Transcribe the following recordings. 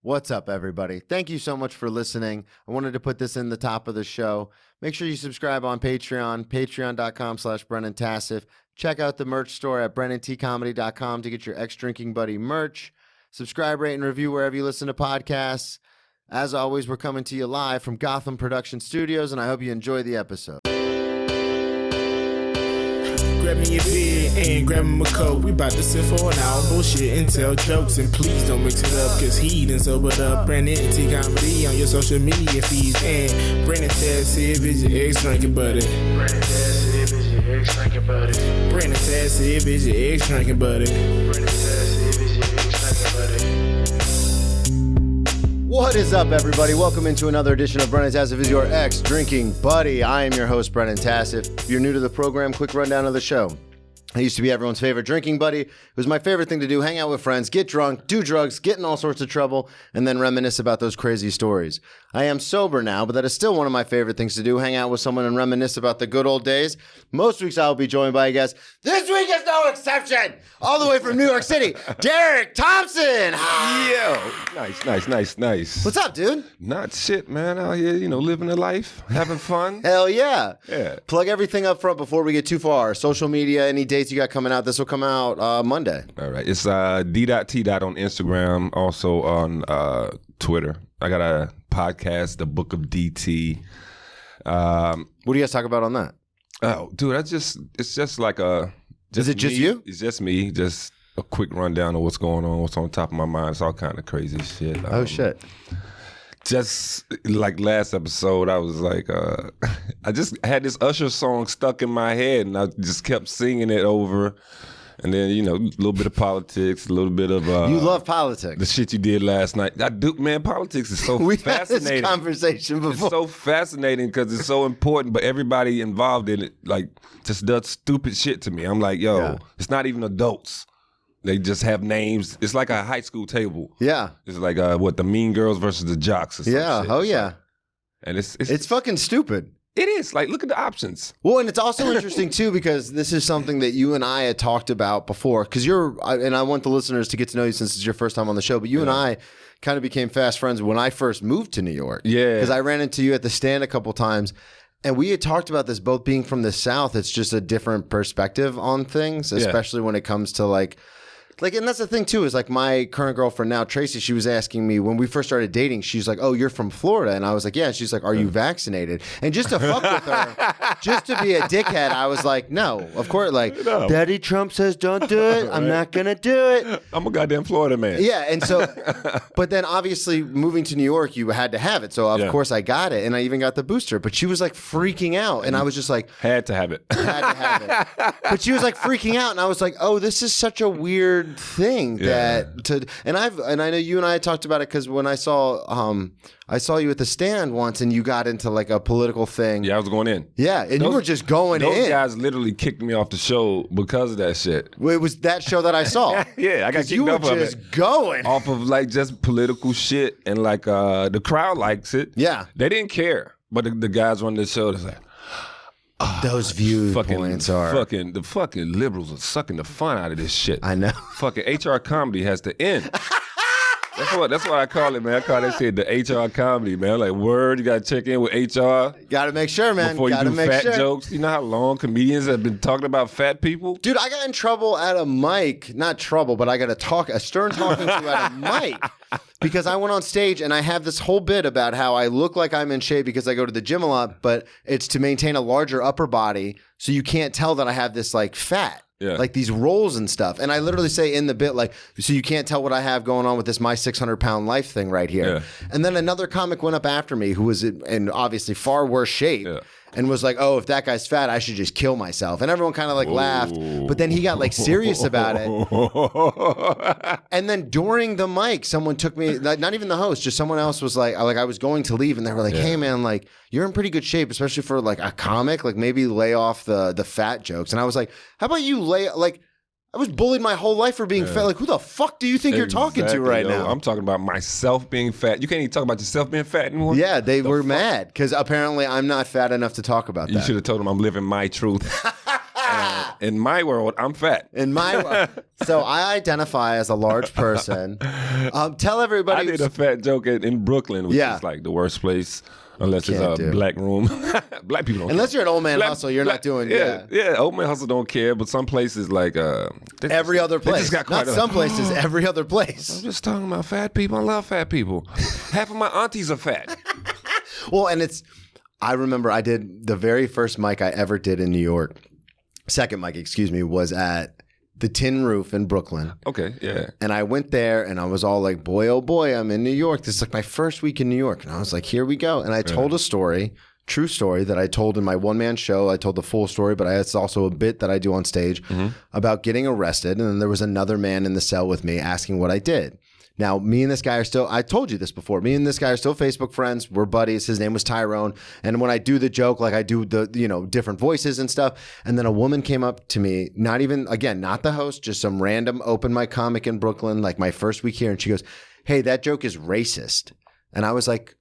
What's up, everybody? Thank you so much for listening. I wanted to put this in the top of the show. Make sure you subscribe on Patreon, patreon.com/Brennan Tassif. Check out the merch store at brennantcomedy.com to get your ex-drinking buddy merch. Subscribe, rate, and review wherever you listen to podcasts. As always, we're coming to you live from Gotham Production Studios, and I hope you enjoy the episode. Grab me a beer and grab me a coke. We bout to sit for an hour, bullshit and tell jokes. And please don't mix it up, cause he done sobered up. Brennan T Comedy on your social media feeds. And Brennan Tassif is your ex-drinking buddy. Brennan Tassif is your ex-drinking buddy. Brennan Tassif is your ex-drinking buddy. Brennan Tassif is your ex-drinking buddy. What is up, everybody? Welcome into another edition of Brennan Tassif is your ex-drinking buddy. I am your host, Brennan Tassif. If you're new to the program, quick rundown of the show. I used to be everyone's favorite drinking buddy. It was my favorite thing to do, hang out with friends, get drunk, do drugs, get in all sorts of trouble, and then reminisce about those crazy stories. I am sober now, but that is still one of my favorite things to do, hang out with someone and reminisce about the good old days. Most weeks I will be joined by a guest. This week is no exception. All the way from New York City, Derrick Thompson. Yo, nice. What's up, dude? Not shit, man. Out here, living the life, having fun. Hell yeah. Yeah. Plug everything up front before we get too far. Social media, any dates you got coming out. This will come out Monday. All right. It's D.T. on Instagram, also on Twitter. I got a podcast, The Book of DT. What do you guys talk about on that? Oh, dude, it's just like a... Is it just you? It's just me. Just a quick rundown of what's going on, what's on top of my mind. It's all kind of crazy shit. Oh, shit. Just like last episode, I was like, I just had this Usher song stuck in my head, and I just kept singing it over. And then, a little bit of politics, a little bit of... you love politics. The shit you did last night. I do, man, politics is so We've fascinating. Had this conversation before. It's so fascinating because it's so important, but everybody involved in it, just does stupid shit to me. I'm like, It's not even adults. They just have names. It's like a high school table. Yeah. It's like, the mean girls versus the jocks or some shit. Oh, yeah. And it's fucking stupid. It is. Like, look at the options. Well, and it's also interesting, too, because this is something that you and I had talked about before. Because and I want the listeners to get to know you since it's your first time on the show, but you and I kind of became fast friends when I first moved to New York. Yeah. Because I ran into you at the stand a couple times. And we had talked about this, both being from the South, it's just a different perspective on things, especially when it comes to and that's the thing too, is like my current girlfriend now, Tracey, she was asking me when we first started dating, she's like, oh, you're from Florida. And I was like, yeah. And she's like, are you vaccinated? And just to fuck with her, just to be a dickhead, I was like, no, of course, no. Daddy Trump says don't do it. I'm not going to do it. I'm a goddamn Florida man. Yeah. And so, but then obviously moving to New York, you had to have it. So of course I got it. And I even got the booster, but she was like freaking out. And I was just like, had to have it. But she was like freaking out. And I was like, oh, this is such a weird thing and I know you and I talked about it because when I saw you at the stand once and you got into like a political thing. Yeah, I was going in. Yeah, and you were just going in. Those guys literally kicked me off the show because of that shit. Well, it was that show that I saw. Yeah, I got kicked off of it. You were just going. Off of just political shit and the crowd likes it. Yeah. They didn't care. But the guys running the show, they're like, those viewpoints are the fucking liberals are sucking the fun out of this shit. I know. Fucking HR comedy has to end. That's what I call it, man. I call that shit the HR comedy, man. Like, word, you gotta check in with HR. Got to make sure, man. Before you do fat jokes. You know how long comedians have been talking about fat people? Dude, I got in trouble at a mic. Not trouble, but I got a stern talking to at a mic. Because I went on stage and I have this whole bit about how I look like I'm in shape because I go to the gym a lot, but it's to maintain a larger upper body so you can't tell that I have this fat. Yeah. Like these rolls and stuff. And I literally say in the bit, so you can't tell what I have going on with this my 600-pound life thing right here. Yeah. And then another comic went up after me who was in obviously far worse shape. Yeah. And was like, oh, if that guy's fat, I should just kill myself. And everyone kind of laughed. But then he got serious about it. And then during the mic, someone took me, not even the host, just someone else was like I was going to leave. And they were like, hey, man, you're in pretty good shape, especially for a comic. Maybe lay off the fat jokes. And I was like, how about you I was bullied my whole life for being fat. Who the fuck do you think you're talking to right now? I'm talking about myself being fat. You can't even talk about yourself being fat anymore? Yeah, they were mad because apparently I'm not fat enough to talk about that. You should have told them I'm living my truth. In my world, I'm fat. In my so I identify as a large person. Tell everybody. I did a fat joke in Brooklyn, which is like the worst place. Unless it's a black room. Black people don't Unless care. you're an old man hustle, you're not doing old man hustle don't care, but some places like every other place. Not some places, every other place. I'm just talking about fat people. I love fat people. Half of my aunties are fat. Well, and I remember I did the very first mic I ever did in New York. Second mic, excuse me, was at the Tin Roof in Brooklyn. Okay, yeah. And I went there and I was all like, boy, oh boy, I'm in New York. This is like my first week in New York. And I was like, here we go. And I told a story, true story that I told in my one-man show. I told the full story, but it's also a bit that I do on stage about getting arrested. And then there was another man in the cell with me asking what I did. Now, me and this guy are still, I told you this before, me and this guy are still Facebook friends. We're buddies. His name was Tyrone. And when I do the joke, like I do the, different voices and stuff. And then a woman came up to me, not even, again, not the host, just some random open mic comic in Brooklyn, like my first week here. And she goes, hey, that joke is racist. And I was like,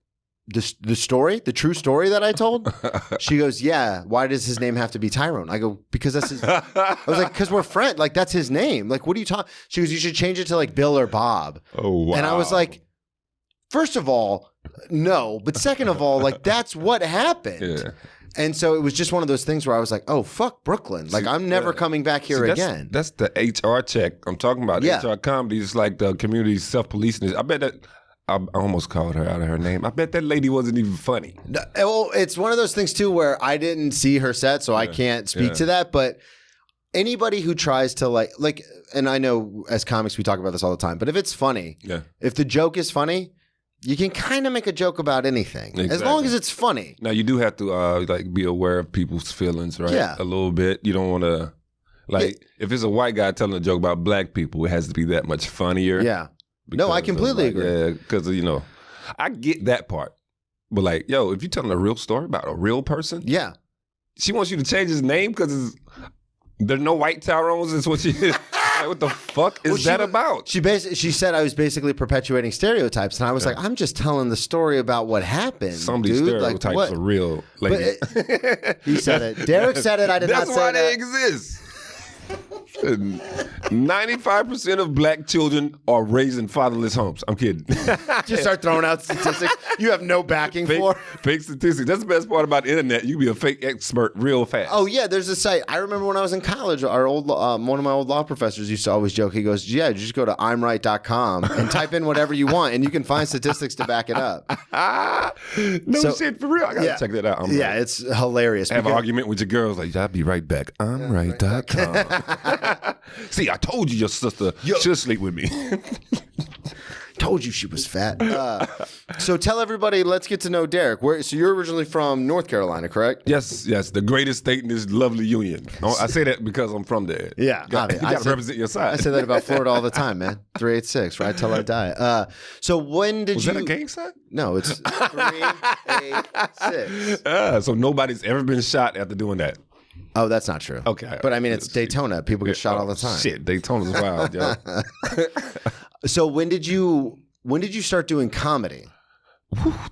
the story, the true story that I told? She goes, yeah, why does his name have to be Tyrone? I go, because that's his, I was like, because we're friends, like that's his name. Like, what are you talking? She goes, you should change it to like Bill or Bob. Oh, wow. And I was like, first of all, no. But second of all, like that's what happened. Yeah. And so it was just one of those things where I was like, oh, fuck Brooklyn. Like, I'm never coming back here again. That's the HR check I'm talking about. Yeah. HR comedy is like the community self-policing. I bet that, I almost called her out of her name. I bet that lady wasn't even funny. Well, it's one of those things, too, where I didn't see her set, so I can't speak to that. But anybody who tries to, like, and I know as comics we talk about this all the time, but if it's funny, if the joke is funny, you can kind of make a joke about anything, as long as it's funny. Now, you do have to, like, be aware of people's feelings, right? Yeah. A little bit. You don't want to, like, if it's a white guy telling a joke about black people, it has to be that much funnier. Yeah. No, I completely agree. Yeah, because, I get that part. But like, yo, if you're telling a real story about a real person, she wants you to change his name because there's no white Tyrones. That's what she is. Like, what the fuck is that about? She said I was basically perpetuating stereotypes, and I was like, I'm just telling the story about what happened. Some of these stereotypes are real. Like, he said it. Derrick said it. I did not say that. That's why they exist. 95% of black children are raised in fatherless homes. I'm kidding. Just start throwing out statistics you have no backing for. Fake statistics. That's the best part about the internet. You can be a fake expert real fast. Oh yeah, there's a site. I remember when I was in college, our old one of my old law professors used to always joke. He goes, "Yeah, you just go to imright.com and type in whatever you want, and you can find statistics to back it up." Shit, for real. I gotta check that out. It's hilarious. Have an argument with your girls like, "I'll be right back." Imright.com. See, I told you your sister should sleep with me. Told you she was fat. So tell everybody, let's get to know Derrick. So you're originally from North Carolina, correct? Yes, the greatest state in this lovely union. I say that because I'm from there. Yeah. You got to represent your side. I say that about Florida all the time, man. 386, right till I die. So when did Was that a gang sign? No, it's 386. So nobody's ever been shot after doing that. Oh, that's not true. Okay. But I mean, it's Daytona. People get shot all the time. Shit, Daytona's wild, yo. So when did you start doing comedy?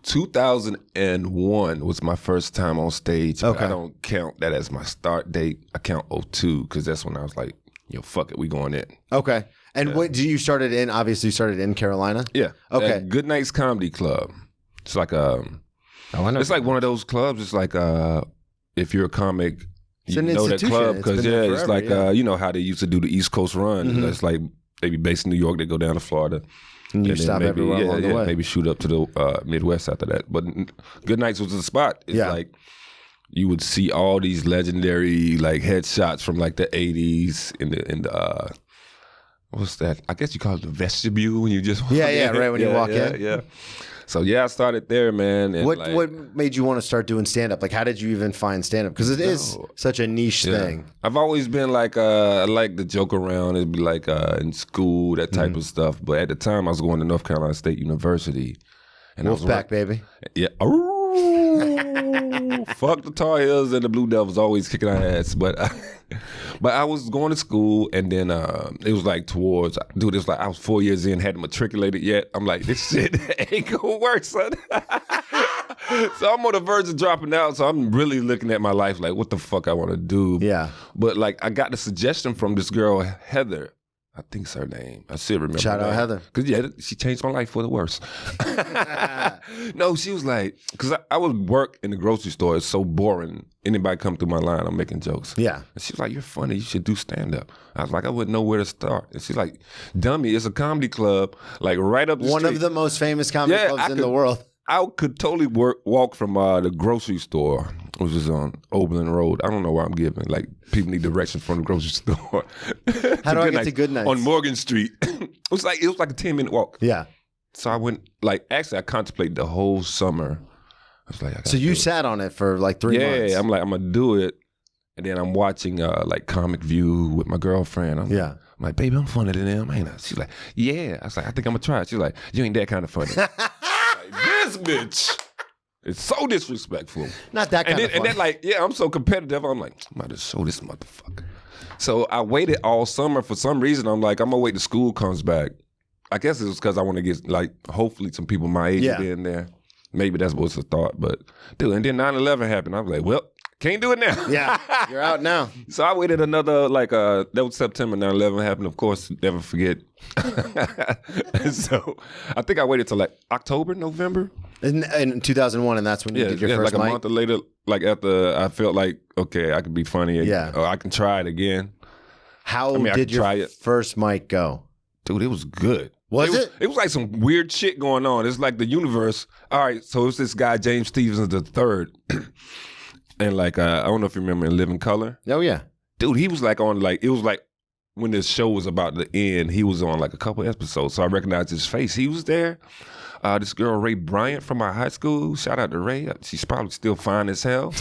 2001 was my first time on stage. But I don't count that as my start date. I count 2002 because that's when I was like, yo, fuck it, we going in. Okay. And what did you started in? Obviously, you started in Carolina. Yeah. Okay. Good Night's Comedy Club. It's like it's like one of those clubs. It's like if you're a comic, you know that club because it's like you know how they used to do the East Coast run. Mm-hmm. It's like they be based in New York, they go down to Florida. And you stop everywhere along the way. Maybe shoot up to the Midwest after that. But Good Nights was the spot. It's like you would see all these legendary like headshots from like the 80s in the what's that? I guess you call it the vestibule when you just walk in. Right when you walk in. Yeah. So I started there, man. And what made you want to start doing stand up? Like, how did you even find stand up? Because it is such a niche thing. I've always been like, I like to joke around. It'd be like in school, that type of stuff. But at the time, I was going to North Carolina State University, and Wolfpack, baby. Yeah. Fuck the Tar Heels and the Blue Devils, always kicking our ass. But I was going to school, and then it was like it was like I was 4 years in, hadn't matriculated yet. I'm like, this shit ain't gonna work, son. So I'm on the verge of dropping out. So I'm really looking at my life like, what the fuck I want to do. Yeah. But like, I got the suggestion from this girl, Heather. I think it's her name. I still remember. Shout out Heather. Because, yeah, she changed my life for the worse. No, she was like, because I would work in the grocery store. It's so boring. Anybody come through my line, I'm making jokes. Yeah. And she was like, you're funny. You should do stand-up. I was like, I wouldn't know where to start. And she's like, dummy, it's a comedy club, like right up the street. One of the most famous comedy clubs in the world. I could totally walk from the grocery store, which is on Oberlin Road. I don't know where I'm giving. Like, people need directions from the grocery store. How do I get to Good Nights? On Morgan Street. it was like a 10-minute walk. Yeah. So I went, like, actually, I contemplated the whole summer. I was like, so you sat on it for like 3 months. Yeah, I'm like, I'm going to do it. And then I'm watching, like, Comic View with my girlfriend. I'm like, baby, I'm funnier than them, ain't I? She's like, yeah. I was like, I think I'm going to try it. She's like, you ain't that kind of funny. This bitch is so disrespectful. Not that kind of fun. And then like, yeah, I'm so competitive. I'm like, I'm about to show this motherfucker. So I waited all summer. For some reason, I'm like, I'm going to wait till school comes back. I guess it was because I want to get, like, hopefully some people my age in there. Maybe that's what's the thought. But, dude, and then 9/11 happened. I was like, well, can't do it now. Yeah, you're out now. So I waited another, like, that was September, 9/11 happened. Of course, never forget. And so I think I waited till, like, October, November. In 2001, and that's when you did your first like mic? a month later, like after I felt like, okay, I could be funny again, or I can try it again. How did your first mic go? Dude, it was good. Was it? It was like some weird shit going on. It's like the universe. All right, so it's this guy, James Stevens III. And like, I don't know if you remember In Living Color. Oh, yeah. Dude, he was like on like, it was like when this show was about to end, he was on like a couple episodes. So I recognized his face. He was there. This girl, Ray Bryant from my high school. Shout out to Ray. She's probably still fine as hell.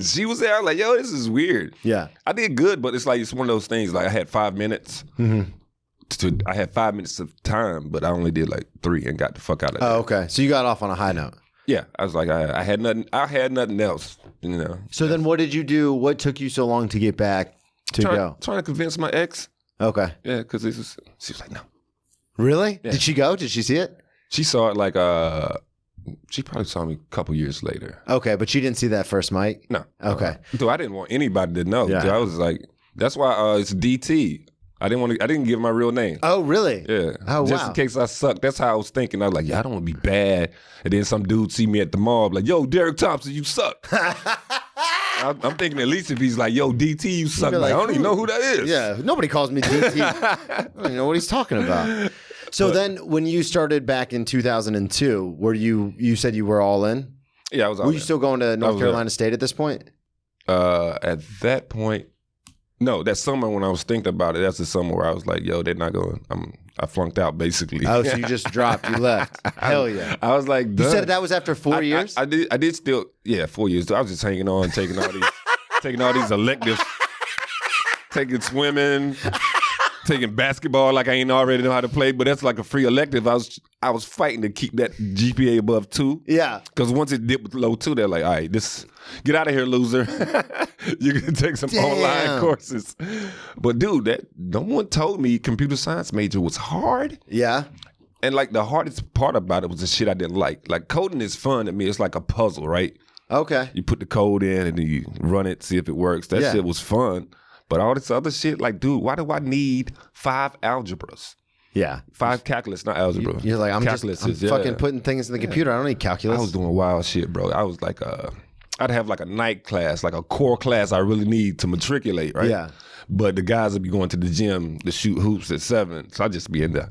She was there. I was like, yo, this is weird. Yeah. I did good, but it's like, it's one of those things. Like I had 5 minutes. I had 5 minutes of time, but I only did like 3 and got the fuck out of there. Oh, okay. So you got off on a high note. Yeah. I was like, I had nothing. I had nothing else, you know. So then what did you do? What took you so long to get back to go? Trying to convince my ex. Okay. Yeah, because she was like, no. Really? Yeah. Did she go? Did she see it? She saw it like, she probably saw me a couple years later. Okay, but she didn't see that first mic? No. Okay. Dude, I didn't want anybody to know. Yeah. Dude, I was like, that's why it's DT. I didn't give my real name. Oh, really? Yeah. Oh, Just in case I suck. That's how I was thinking. I was like, yeah, I don't want to be bad. And then some dude see me at the mall, like, yo, Derrick Thompson, you suck. I'm thinking at least if he's like, yo, DT, you suck. Like, I don't even know who that is. Yeah, nobody calls me DT. I don't even know what he's talking about. So then when you started back in 2002, were you said you were all in? Yeah, I was all in. Were you still going to North Carolina State at this point? At that point, no, that summer when I was thinking about it, that's the summer where I was like, yo, they're not going. I flunked out basically. Oh, so you just dropped, you left. Hell yeah. I was like, done. You said that was after 4 years? I did still, 4 years. I was just hanging on, taking all these electives, taking swimming, taking basketball like I ain't already know how to play, but that's like a free elective. I was fighting to keep that GPA above 2. Yeah. Because once it dipped below 2, they're like, all right, get out of here, loser. You can take some online courses. But dude, no one told me computer science major was hard. Yeah. And like the hardest part about it was the shit I didn't like. Like coding is fun to me. It's like a puzzle, right? Okay. You put the code in and then you run it, see if it works. That shit was fun. But all this other shit, like, dude, why do I need 5 algebras? Yeah. 5 calculus, not algebra. You're like, I'm fucking putting things in the computer. I don't need calculus. I was doing wild shit, bro. I was like, I'd have like a night class, like a core class I really need to matriculate, right? Yeah. But the guys would be going to the gym to shoot hoops at 7. So I'd just be in there.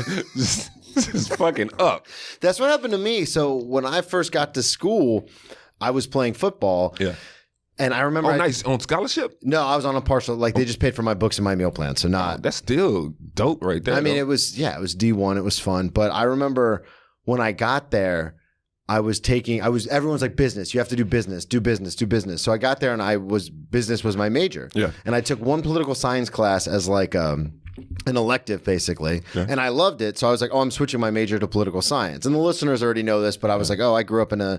just fucking up. That's what happened to me. So when I first got to school, I was playing football. Yeah. And I remember... Oh, nice. On scholarship? No, I was on a partial... Like, they just paid for my books and my meal plan, so not... That's still dope right there. I mean, it was D1. It was fun. But I remember when I got there, everyone's like, business. You have to do business. Do business. Do business. So I got there and business was my major. Yeah. And I took one political science class as like... an elective, basically. Yeah. And I loved it. So I was like, I'm switching my major to political science. And the listeners already know this, but I was like, I grew up I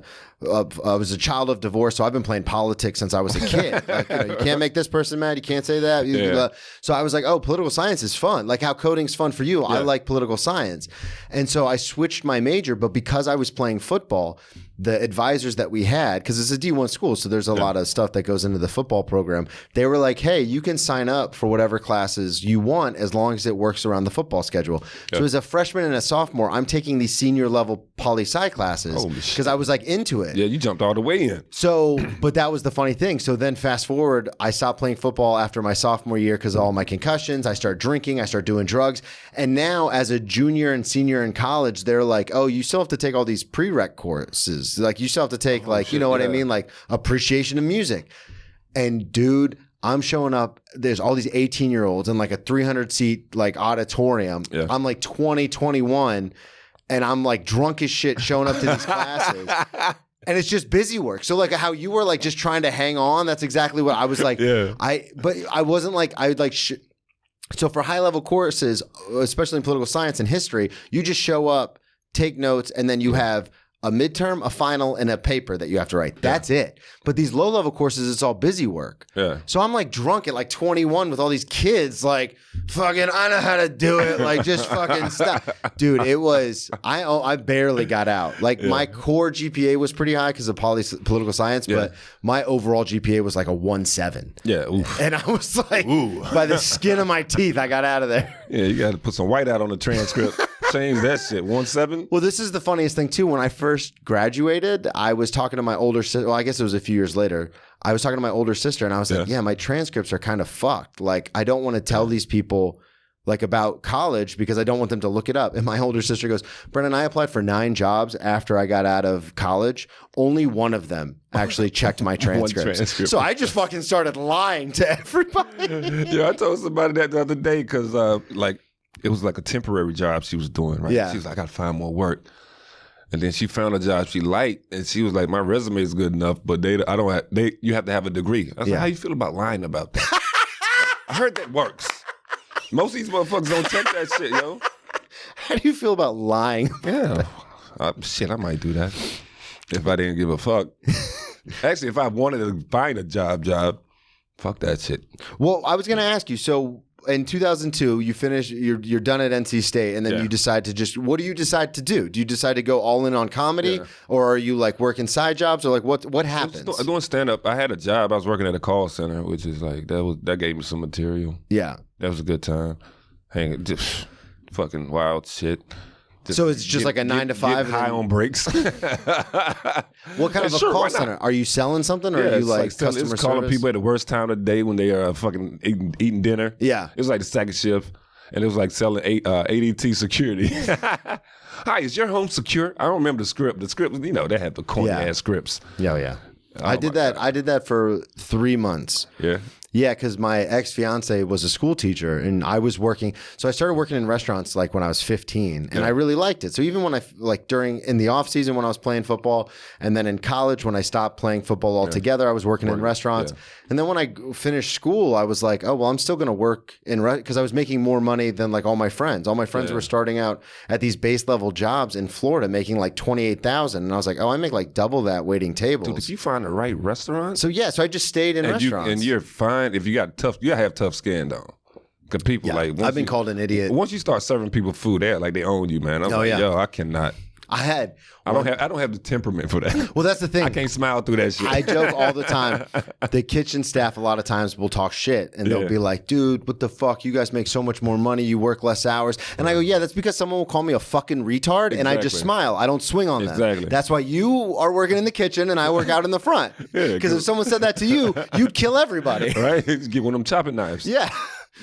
was a child of divorce, so I've been playing politics since I was a kid. Like, you can't make this person mad. You can't say that. Yeah. So I was like, political science is fun. Like how coding's fun for you. Yeah. I like political science. And so I switched my major, but because I was playing football, the advisors that we had, because it's a D1 school, so there's a lot of stuff that goes into the football program. They were like, hey, you can sign up for whatever classes you want as long as it works around the football schedule. So as a freshman and a sophomore, I'm taking these senior level poli-sci classes because I was like into it. Yeah, you jumped all the way in. So, but that was the funny thing. So then fast forward, I stopped playing football after my sophomore year because of all my concussions. I start drinking, I start doing drugs. And now as a junior and senior in college, they're like, oh, you still have to take all these prereq courses. Like you still have to take you know what I mean? Like appreciation of music. And dude, I'm showing up, there's all these 18-year-olds in like a 300-seat like auditorium. Yeah. I'm like 20, 21, and I'm like drunk as shit showing up to these classes. And it's just busy work. So like how you were like just trying to hang on, that's exactly what I was like. But I wasn't like, I would like, so for high level courses, especially in political science and history, you just show up, take notes, and then you have a midterm, a final, and a paper that you have to write. That's it. But these low-level courses, it's all busy work. Yeah. So I'm like drunk at like 21 with all these kids like, fucking, I know how to do it. Like just fucking stop. Dude, it was, I barely got out. Like my core GPA was pretty high because of political science, but my overall GPA was like a 1.7. Yeah. Oof. And I was like, by the skin of my teeth, I got out of there. Yeah, you got to put some white out on the transcript. Change that shit. 1.7? Well, this is the funniest thing, too. When I first graduated, I was talking to my older sister. Well, I guess it was a few years later. I was talking to my older sister, and I was like, yeah, my transcripts are kind of fucked. Like, I don't want to tell these people, like, about college because I don't want them to look it up. And my older sister goes, Brennan, I applied for 9 jobs after I got out of college. Only one of them actually checked my transcripts. So I just fucking started lying to everybody. Yeah, I told somebody that the other day because, it was like a temporary job she was doing, right? Yeah. She was like, I got to find more work. And then she found a job she liked, and she was like, my resume is good enough, but you have to have a degree. I was like, how you feel about lying about that? I heard that works. Most of these motherfuckers don't check that shit, yo. How do you feel about lying? Yeah. I might do that if I didn't give a fuck. Actually, if I wanted to find a job, fuck that shit. Well, I was going to ask you, so in 2002, you finish, you're done at NC State, and then you decide to what do you decide to do? Do you decide to go all in on comedy, or are you like working side jobs, or like what happens? I was doing stand up. I had a job. I was working at a call center, which is like that gave me some material. Yeah, that was a good time. Hanging, just fucking wild shit. So it's just like a 9 to 5, high on breaks. What kind of a call center? Are you selling something, or are you like customer service? Calling people at the worst time of the day when they are fucking eating dinner. Yeah, it was like the second shift, and it was like selling ADT security. Hi, is your home secure? I don't remember the script. The script was, they had the corny ass scripts. Yeah. I did that. I did that for 3 months. Yeah. Yeah, because my ex-fiance was a school teacher, and I was working. So I started working in restaurants like when I was 15, and I really liked it. So even when in the off season when I was playing football, and then in college when I stopped playing football altogether, I was working in restaurants. And then when I finished school, I was like, oh, well, I'm still going to work because I was making more money than like all my friends. All my friends were starting out at these base level jobs in Florida making like $28,000. And I was like, oh, I make like double that waiting tables. Dude, did you find the right restaurant? So I just stayed in restaurants. And you're fine if you got tough, you have tough skin though. Because people I've been called an idiot. Once you start serving people food, they're like they own you, man. I'm yo, I cannot. I don't have the temperament for that. Well, that's the thing. I can't smile through that shit. I joke all the time. The kitchen staff a lot of times will talk shit, and they'll be like, dude, what the fuck? You guys make so much more money. You work less hours. And I go, yeah, that's because someone will call me a fucking retard, and I just smile. I don't swing on them. Exactly. That's why you are working in the kitchen, and I work out in the front. Because if someone said that to you, you'd kill everybody. Right? Get one of them chopping knives. Yeah.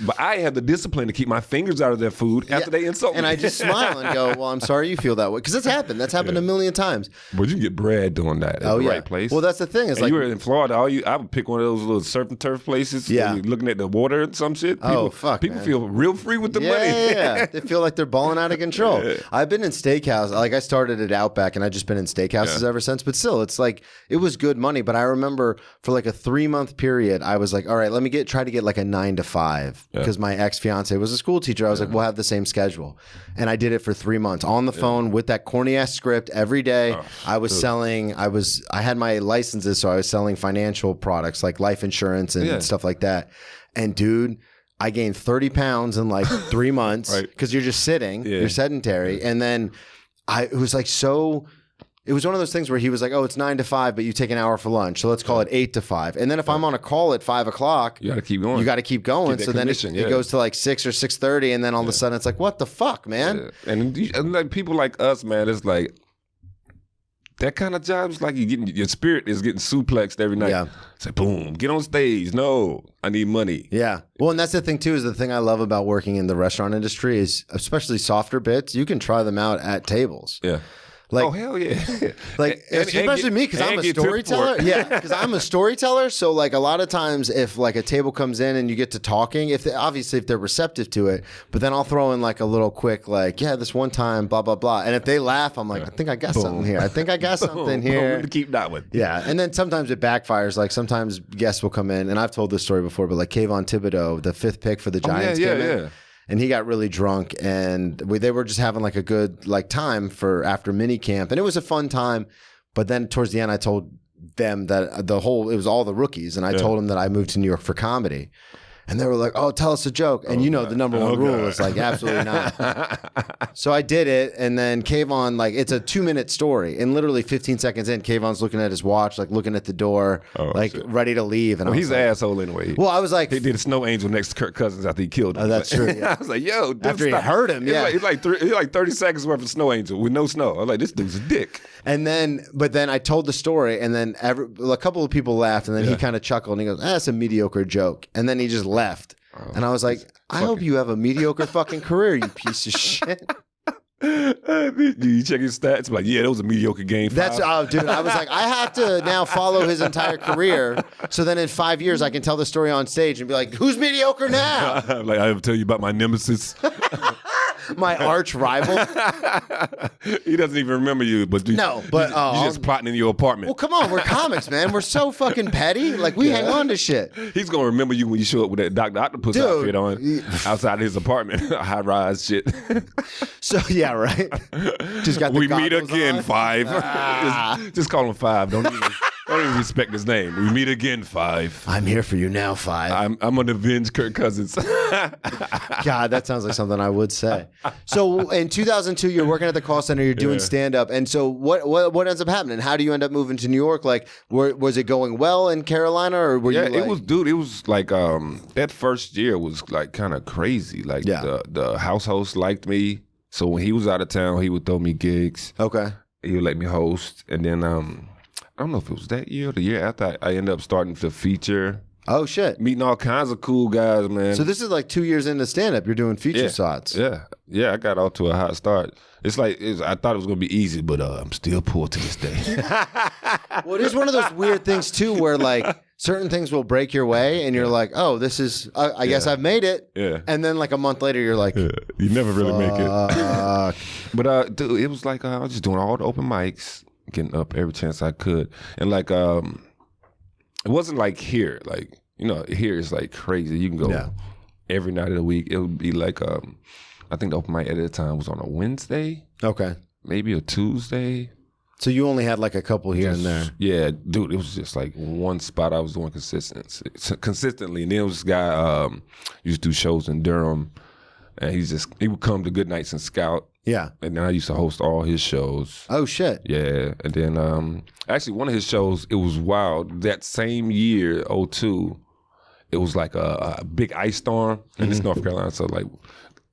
But I have the discipline to keep my fingers out of their food after they insult me. And I just smile and go, well, I'm sorry you feel that way. Because it's happened. That's happened a million times. But you can get bread doing that at the right place. Well, that's the thing. It's like, you were in Florida. I would pick one of those little surf and turf places. Yeah. You're looking at the water and some shit. People feel real free with the money. Yeah. They feel like they're balling out of control. I've been in steakhouse. Like I started at Outback, and I've just been in steakhouses ever since. But still, it's like, it was good money. But I remember for like a 3-month period, I was like, all right, let me try to get like a 9 to 5. Because my ex-fiance was a school teacher. I was like, we'll have the same schedule. And I did it for 3 months on the phone with that corny ass script every day. I was selling, I had my licenses, so I was selling financial products like life insurance and stuff like that. And dude, I gained 30 pounds in like 3 months because you're just sitting, you're sedentary. And then it was like it was one of those things where he was like, oh, it's 9 to 5, but you take an hour for lunch. So let's call it 8 to 5. And then if I'm on a call at 5 o'clock, you got to keep going. You got to keep going. Get so then it goes to like 6 or 6:30. And then all of a sudden it's like, what the fuck, man? Yeah. And like people like us, man, it's like, that kind of job is like your spirit is getting suplexed every night. Yeah. It's like, boom, get on stage. No, I need money. Yeah. Well, and that's the thing too, is the thing I love about working in the restaurant industry is especially softer bits, you can try them out at tables. Yeah. Like, oh, hell yeah. Like, especially me, because I'm a storyteller. Yeah, because I'm a storyteller. So, like, a lot of times if, like, a table comes in and you get to talking, obviously if they're receptive to it, but then I'll throw in, like, a little quick, like, yeah, this one time, blah, blah, blah. And if they laugh, I'm like, I think I got something here. I think I got something here. To keep that one. Yeah. And then sometimes it backfires. Like, sometimes guests will come in, and I've told this story before, but, like, Kayvon Thibodeau, the 5th pick for the Giants came in. And he got really drunk, and they were just having like a good like time for after mini camp, and it was a fun time. But then towards the end, I told them that it was all the rookies, and I told them that I moved to New York for comedy. And they were like, oh, tell us a joke. And the number one rule is like, absolutely not. So I did it. And then Kayvon, like, it's a 2-minute story. And literally 15 seconds in, Kayvon's looking at his watch, like looking at the door, ready to leave. And he's an asshole anyway. Well, I was like, he did a snow angel next to Kirk Cousins after he killed him. Oh, that's true. Yeah. I was like, yo, dude, after he hurt him, yeah. He's like 30 seconds worth of snow angel with no snow. I was like, this dude's a dick. But then I told the story, and then a couple of people laughed, and then he kind of chuckled, and he goes, that's a mediocre joke. And then he just left. And I was like, I hope you have a mediocre fucking career, you piece of shit. You check his stats, like, yeah, that was a mediocre game. Dude, I was like, I have to now follow his entire career, so then in 5 years I can tell the story on stage and be like, who's mediocre now? Like, I will tell you about my nemesis. My arch rival. He doesn't even remember you, but you're just plotting in your apartment. Well, come on, we're comics, man. We're so fucking petty. Like, we hang on to shit. He's gonna remember you when you show up with that Dr. Octopus outfit on outside his apartment, high rise shit. So yeah, right. Just got the we meet again, on. 5. Just call him 5. Don't even respect his name. We meet again, 5. I'm here for you now, 5. I'm gonna avenge Kirk Cousins. God, that sounds like something I would say. So in 2002, you're working at the call center. You're doing stand up, and so what ends up happening? How do you end up moving to New York? Like, was it going well in Carolina, or were you? It was, dude. It was like that first year was like kind of crazy. Like the house host liked me, so when he was out of town, he would throw me gigs. Okay, he would let me host, and then I don't know if it was that year or the year after I ended up starting to feature. Oh, shit. Meeting all kinds of cool guys, man. So this is like 2 years into stand-up. You're doing feature spots. Yeah, I got off to a hot start. It's like, I thought it was going to be easy, but I'm still poor to this day. Well, it is one of those weird things, too, where like certain things will break your way, and you're like, oh, this is, I guess I've made it. Yeah. And then like a month later, you're like, you never really make it. But dude, it was like, I was just doing all the open mics, getting up every chance I could. And like, it wasn't like here. Like, here it's like crazy. You can go every night of the week. It would be like, I think the open mic at the time was on a Wednesday. Okay. Maybe a Tuesday. So you only had like a couple here and there. Yeah, dude, it was just like one spot I was doing consistently. And then there was this guy used to do shows in Durham. And he would come to Good Nights and Scout. Yeah. And then I used to host all his shows. Oh, shit. Yeah. And then actually one of his shows, it was wild. That same year, 2002, it was like a big ice storm. And it's North Carolina. So like,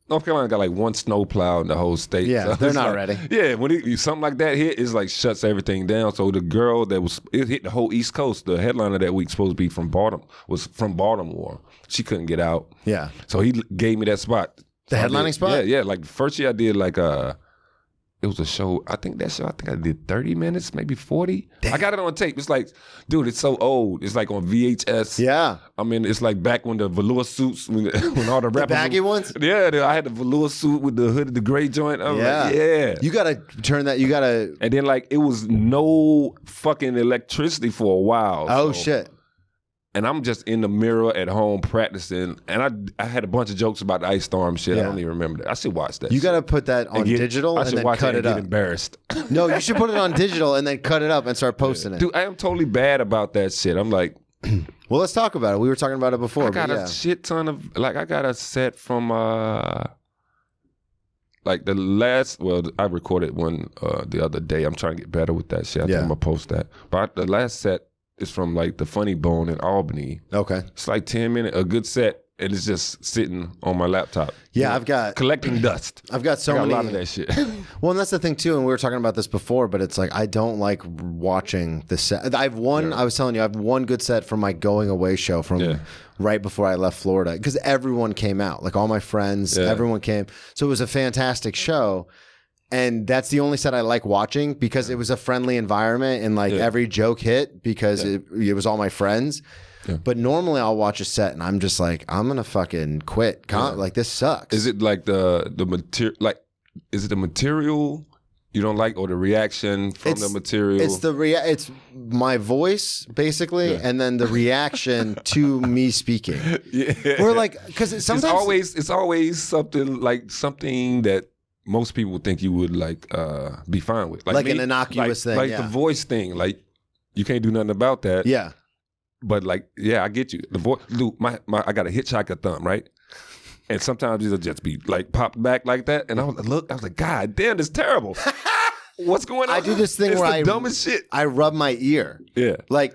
North Carolina got like one snow plow in the whole state. Yeah, so they're not ready. Yeah, when something like that hit, it's like shuts everything down. So the girl it hit the whole East Coast. The headliner that week supposed to be from Baltimore. She couldn't get out. Yeah. So he gave me that spot. The headlining spot? Yeah. Like the first year I did like it was a show. I think I did 30 minutes, maybe 40. Damn. I got it on tape. It's like, dude, it's so old. It's like on VHS. Yeah. I mean, it's like back when the velour suits, when all the rappers. The baggy ones? Yeah, I had the velour suit with the hood, the gray joint. I was like, yeah. You got to turn that, And then like, it was no fucking electricity for a while. Oh, shit. And I'm just in the mirror at home practicing, and I had a bunch of jokes about the ice storm shit. I don't even remember that. I should watch that. You got to put that on digital and then cut it up. Get embarrassed. No, you should put it on digital and then cut it up and start posting it. Dude, I am totally bad about that shit. I'm like, well, let's talk about it. We were talking about it before. I got a shit ton of I got a set from like the last, well, I recorded one the other day. I'm trying to get better with that shit. I think I'm gonna post that. But the last set is from like the Funny Bone in Albany. Okay. It's like 10 minutes, a good set, and it's just sitting on my laptop. Yeah, I've got collecting dust. I've got so many. many. A lot of that shit. Well, and that's the thing too, and we were talking about this before, but it's like I don't like watching the set. I have one. I was telling you, I have one good set from my going away show from right before I left Florida because everyone came out, like all my friends, everyone came, so it was a fantastic show. And that's the only set I like watching because it was a friendly environment and like every joke hit because it was all my friends. Yeah. But normally I'll watch a set and I'm just like, I'm gonna fucking quit. Like this sucks. Is it like the material? Like, is it the material you don't like, or the reaction from the material? It's it's my voice basically, and then the reaction to me speaking. We're like, because sometimes it's always something that most people think you would like be fine with, like an innocuous thing, like the voice thing. Like you can't do nothing about that. Yeah. But like, I get you. The voice, dude, I got a hitchhiker thumb, right? And sometimes it'll just be like popped back like that, and I was like, God damn, this is terrible. What's going on? I do this thing where dumbest shit. I rub my ear. Yeah, like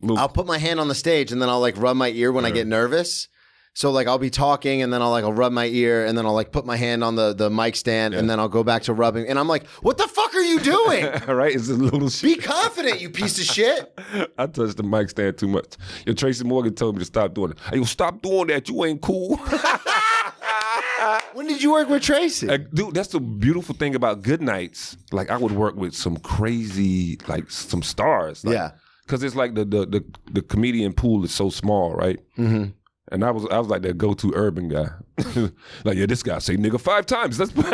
I'll put my hand on the stage, and then I'll like rub my ear when I get nervous. So like I'll be talking, and then I'll rub my ear, and then I'll like put my hand on the mic stand, and then I'll go back to rubbing, and I'm like, what the fuck are you doing? Right? It's a little shit. Be confident, you piece of shit. I touched the mic stand too much. Yo, Tracey Morgan told me to stop doing it. Hey, yo, stop doing that. You ain't cool. When did you work with Tracey? Dude, that's the beautiful thing about Good Nights. Like I would work with some crazy, like some stars. Like, because it's like the comedian pool is so small, right? Mm-hmm. And I was like that go-to urban guy. Like, this guy say nigga 5 times. Let's put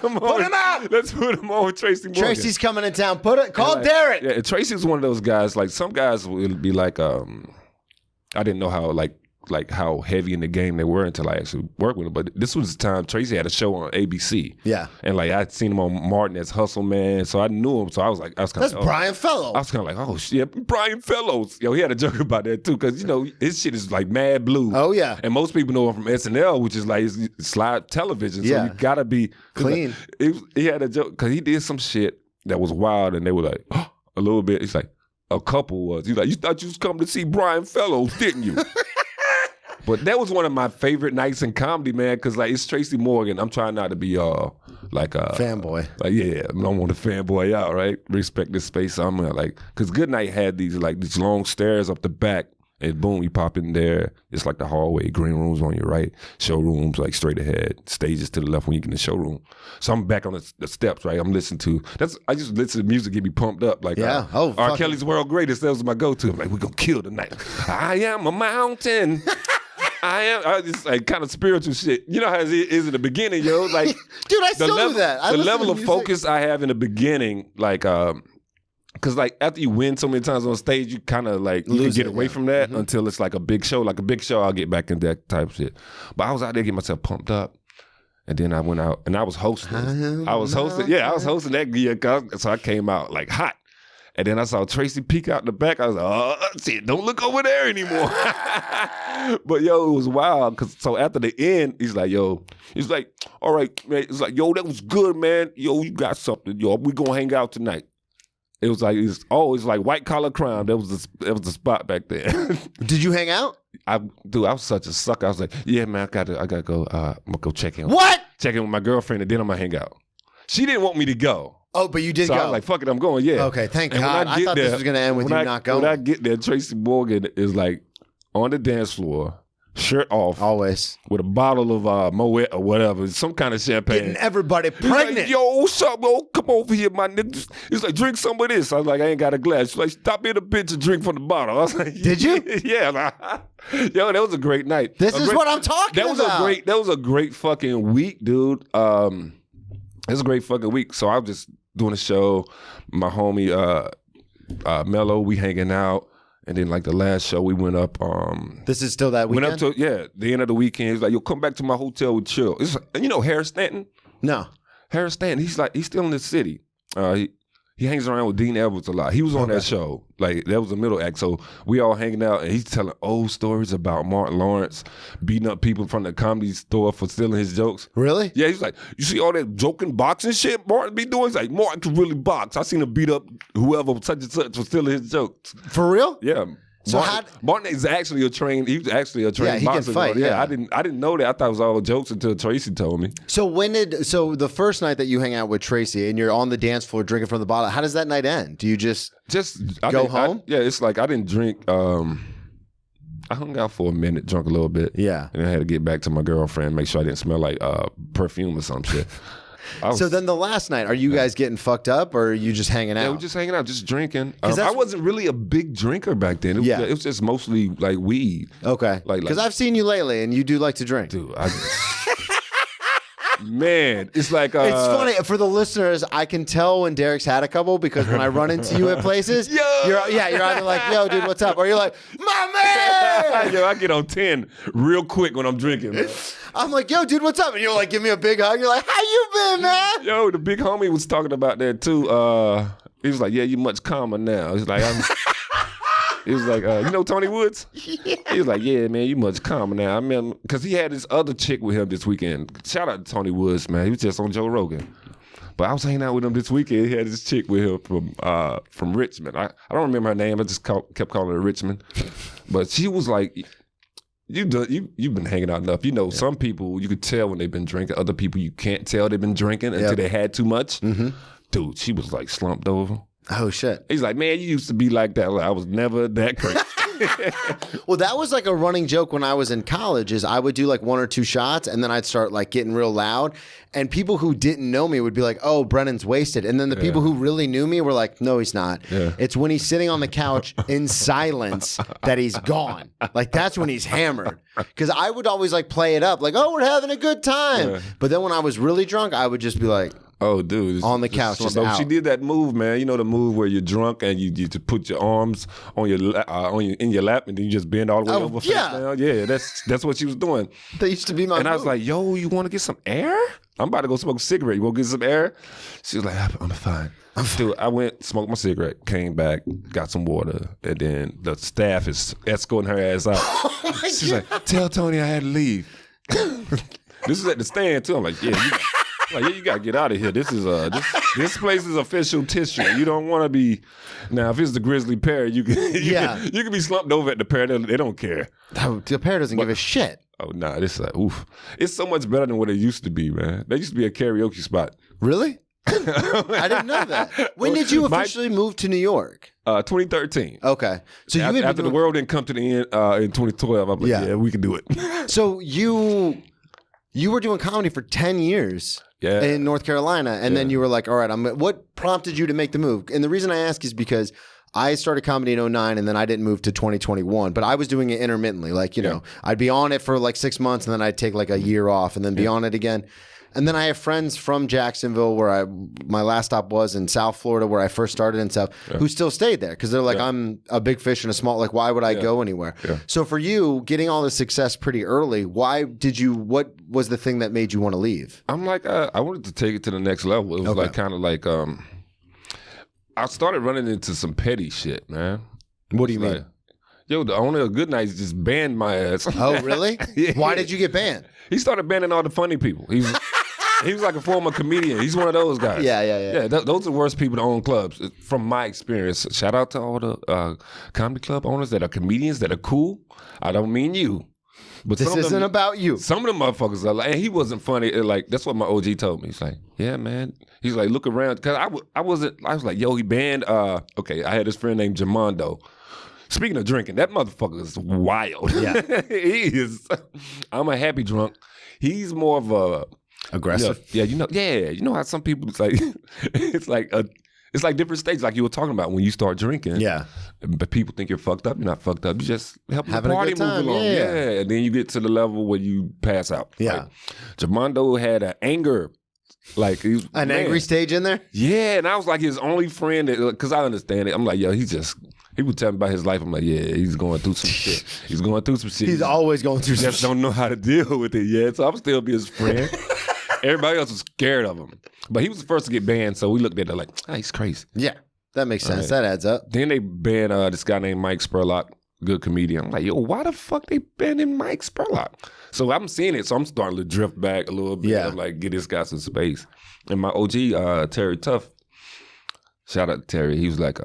him on. Put him out. Let's put him on with Tracey Morgan. Tracey's coming in town. Call Derrick. Yeah, Tracey's one of those guys. Like some guys will be like, I didn't know how how heavy in the game they were until I actually worked with them. But this was the time Tracey had a show on ABC. Yeah. And like I'd seen him on Martin as Hustle Man, so I knew him. So I was kind of that's Brian Fellows. I was kind of like, oh shit, Brian Fellows. Yo, he had a joke about that too, because his shit is like mad blue. Oh yeah. And most people know him from SNL, which is like slide television. So you gotta be clean. Like, he had a joke because he did some shit that was wild, and they were like, oh, a little bit. He's like, a couple was. He's like, you thought you was coming to see Brian Fellows, didn't you? But that was one of my favorite nights in comedy, man, because like it's Tracey Morgan. I'm trying not to be like a fanboy. Like I don't want to fanboy out, right? Respect this space. I'm like, because Goodnight had these long stairs up the back, and boom, you pop in there. It's like the hallway, green rooms on your right, showrooms like straight ahead, stages to the left when you get in the showroom. So I'm back on the steps, right? I'm listening to I just listen to music, get me pumped up. Like R. Kelly's World Greatest. That was my go-to. I'm like, we're gonna kill tonight. I am a mountain. I just like kind of spiritual shit. You know how it is in the beginning, yo. Like, dude, I still do that. The level of focus I have in the beginning, like, because like after you win so many times on stage, you kind of like you can get away from that until it's like a big show. Like a big show, I'll get back in that type of shit. But I was out there getting myself pumped up, and then I went out and I was hosting. I was hosting that gear, so I came out like hot. And then I saw Tracey peek out the back. I was like, oh, shit, don't look over there anymore. But, yo, it was wild. So after the end, he's like, all right, man. It's like, yo, that was good, man. Yo, you got something. Yo, we going to hang out tonight. It was like, it's like white collar crime. That was the spot back there. Did you hang out? I was such a sucker. I was like, yeah, man, I gotta go. I'm gonna go check in. What? Check in with my girlfriend, and then I'm gonna hang out. She didn't want me to go. Oh, but you did go. I was like, fuck it, I'm going, yeah. Okay, thank God. I thought this was going to end with you not going. When I get there, Tracey Morgan is like on the dance floor, shirt off. Always. With a bottle of Moet or whatever, some kind of champagne. Getting everybody pregnant. Like, yo, what's up, bro? Come over here, my nigga. He's like, drink some of this. I was like, I ain't got a glass. She's like, stop being a bitch and drink from the bottle. I was like, did you? Yeah. Yo, that was a great night. This is what I'm talking about. That was a great fucking week, dude. It was a great fucking week. So I was just doing a show, my homie Mello, we hanging out, and then like the last show we went up. This is still that weekend? Went up to the end of the weekend. He's like, yo, come back to my hotel with chill. It's like, you know Harris Stanton? No. Harris Stanton. He's still in the city. He hangs around with Dean Edwards a lot. He was on that show. Like, that was the middle act. So we all hanging out, and he's telling old stories about Martin Lawrence beating up people from the comedy store for stealing his jokes. Really? Yeah, he's like, you see all that joking boxing shit Martin be doing? He's like, Martin can really box. I seen him beat up whoever such and such for stealing his jokes. For real? Yeah. So Martin is actually a trained. He was actually a trained he boxer. can fight. Yeah, I didn't know that. I thought it was all jokes until Tracey told me. So so the first night that you hang out with Tracey and you're on the dance floor drinking from the bottle, how does that night end? Do you just go home? It's like I didn't drink. I hung out for a minute, drunk a little bit. Yeah, and I had to get back to my girlfriend, make sure I didn't smell like perfume or some shit. So then the last night, are you guys getting fucked up or are you just hanging out? Yeah, we're just hanging out, just drinking. I wasn't really a big drinker back then. It was just mostly like weed. Okay. Because I've seen you lately and you do like to drink. Dude, man, it's like... it's funny. For the listeners, I can tell when Derrick's had a couple because when I run into you at places, you're either like, yo, dude, what's up? Or you're like, my man! Yo, I get on 10 real quick when I'm drinking, man. I'm like, yo, dude, what's up? And you're like, give me a big hug. You're like, how you been, man? Yo, the big homie was talking about that too. He was like, yeah, you much calmer now. He's like, he was like, you know Tony Woods? Yeah. He was like, yeah, man, you much calmer now. I mean, because he had this other chick with him this weekend. Shout out to Tony Woods, man. He was just on Joe Rogan. But I was hanging out with him this weekend. He had this chick with him from Richmond. I don't remember her name. I just kept calling her Richmond. But she was like... You've been hanging out enough. You know, some people you could tell when they've been drinking. Other people you can't tell they've been drinking until they had too much. Mm-hmm. Dude, she was like slumped over. Oh shit! He's like, man, you used to be like that. Like, I was never that crazy. Well, that was like a running joke when I was in college. Is I would do like 1 or 2 shots, and then I'd start like getting real loud. And people who didn't know me would be like, "Oh, Brennan's wasted." And then the people who really knew me were like, "No, he's not. Yeah. It's when he's sitting on the couch in silence that he's gone. Like that's when he's hammered." Because I would always like play it up, like, "Oh, we're having a good time." Yeah. But then when I was really drunk, I would just be like, "Oh, dude, on the couch, just out." She did that move, man. You know the move where you're drunk and you just put your arms on in your lap and then you just bend all the way over. Yeah, face down. Yeah, that's what she was doing. That used to be my. And move. I was like, "Yo, you want to get some air? I'm about to go smoke a cigarette. You want to get some air?" She was like, "I'm fine." Dude, I went, smoked my cigarette, came back, got some water, and then the staff is escorting her ass out. Oh my She's God. like, "Tell Tony I had to leave." This is at the stand too. I'm like, "Yeah, you gotta get out of here. This is this place is official tissue. You don't want to be now. If it's the Grizzly Pear, you can be slumped over at the Pear. They don't care. The pair doesn't give a shit. Oh nah, this is like oof. It's so much better than what it used to be, man. They used to be a karaoke spot. Really? I didn't know that. When did you officially move to New York? 2013. Okay, so After the world didn't come to the end in 2012, I'm like, yeah, we can do it. So you were doing comedy for 10 years in North Carolina, and then you were like, all right, what prompted you to make the move? And the reason I ask is because I started comedy in 2009, and then I didn't move to 2021, but I was doing it intermittently. Like, you know, I'd be on it for like 6 months, and then I'd take like a year off and then be on it again. And then I have friends from Jacksonville, where my last stop was in South Florida, where I first started and stuff, who still stayed there because they're like, I'm a big fish in a small. Like, why would I go anywhere? Yeah. So for you, getting all this success pretty early, what was the thing that made you want to leave? I'm like, I wanted to take it to the next level. It was like kind of like, I started running into some petty shit, man. What do you mean? Like, yo, the owner of Good Nights just banned my ass. Oh, really? Why did you get banned? He started banning all the funny people. He was like a former comedian. He's one of those guys. Yeah. Those are the worst people to own clubs, from my experience. Shout out to all the comedy club owners that are comedians that are cool. I don't mean you. But this isn't about you. Some of them motherfuckers are like, and he wasn't funny. Like, that's what my OG told me. He's like, yeah, man. He's like, look around. Because I was like, yo, he banned, okay, I had this friend named Jamondo. Speaking of drinking, that motherfucker is wild. Yeah. He is. I'm a happy drunk. He's more of a... aggressive. You know how some people, it's like different stages, like you were talking about when you start drinking. Yeah. But people think you're fucked up. You're not fucked up. You just help the Having a party good time, move along. yeah. And then you get to the level where you pass out. Yeah. Like, Jamondo had an anger. Like an angry stage in there? Yeah, and I was like his only friend, because I understand it. I'm like, yo, he would tell me about his life. I'm like, yeah, he's going through some shit. He's going through some shit. He's always going through he some just shit. don't know how to deal with it yet. So I'm still be his friend. Everybody else was scared of him. But he was the first to get banned, so we looked at it like, he's crazy. Yeah, that makes sense. Right. That adds up. Then they banned this guy named Mike Spurlock, good comedian. I'm like, yo, why the fuck they banning Mike Spurlock? So I'm seeing it, so I'm starting to drift back a little bit. Yeah. I'm like, get this guy some space. And my OG, Terry Tuff, shout out to Terry, he was like,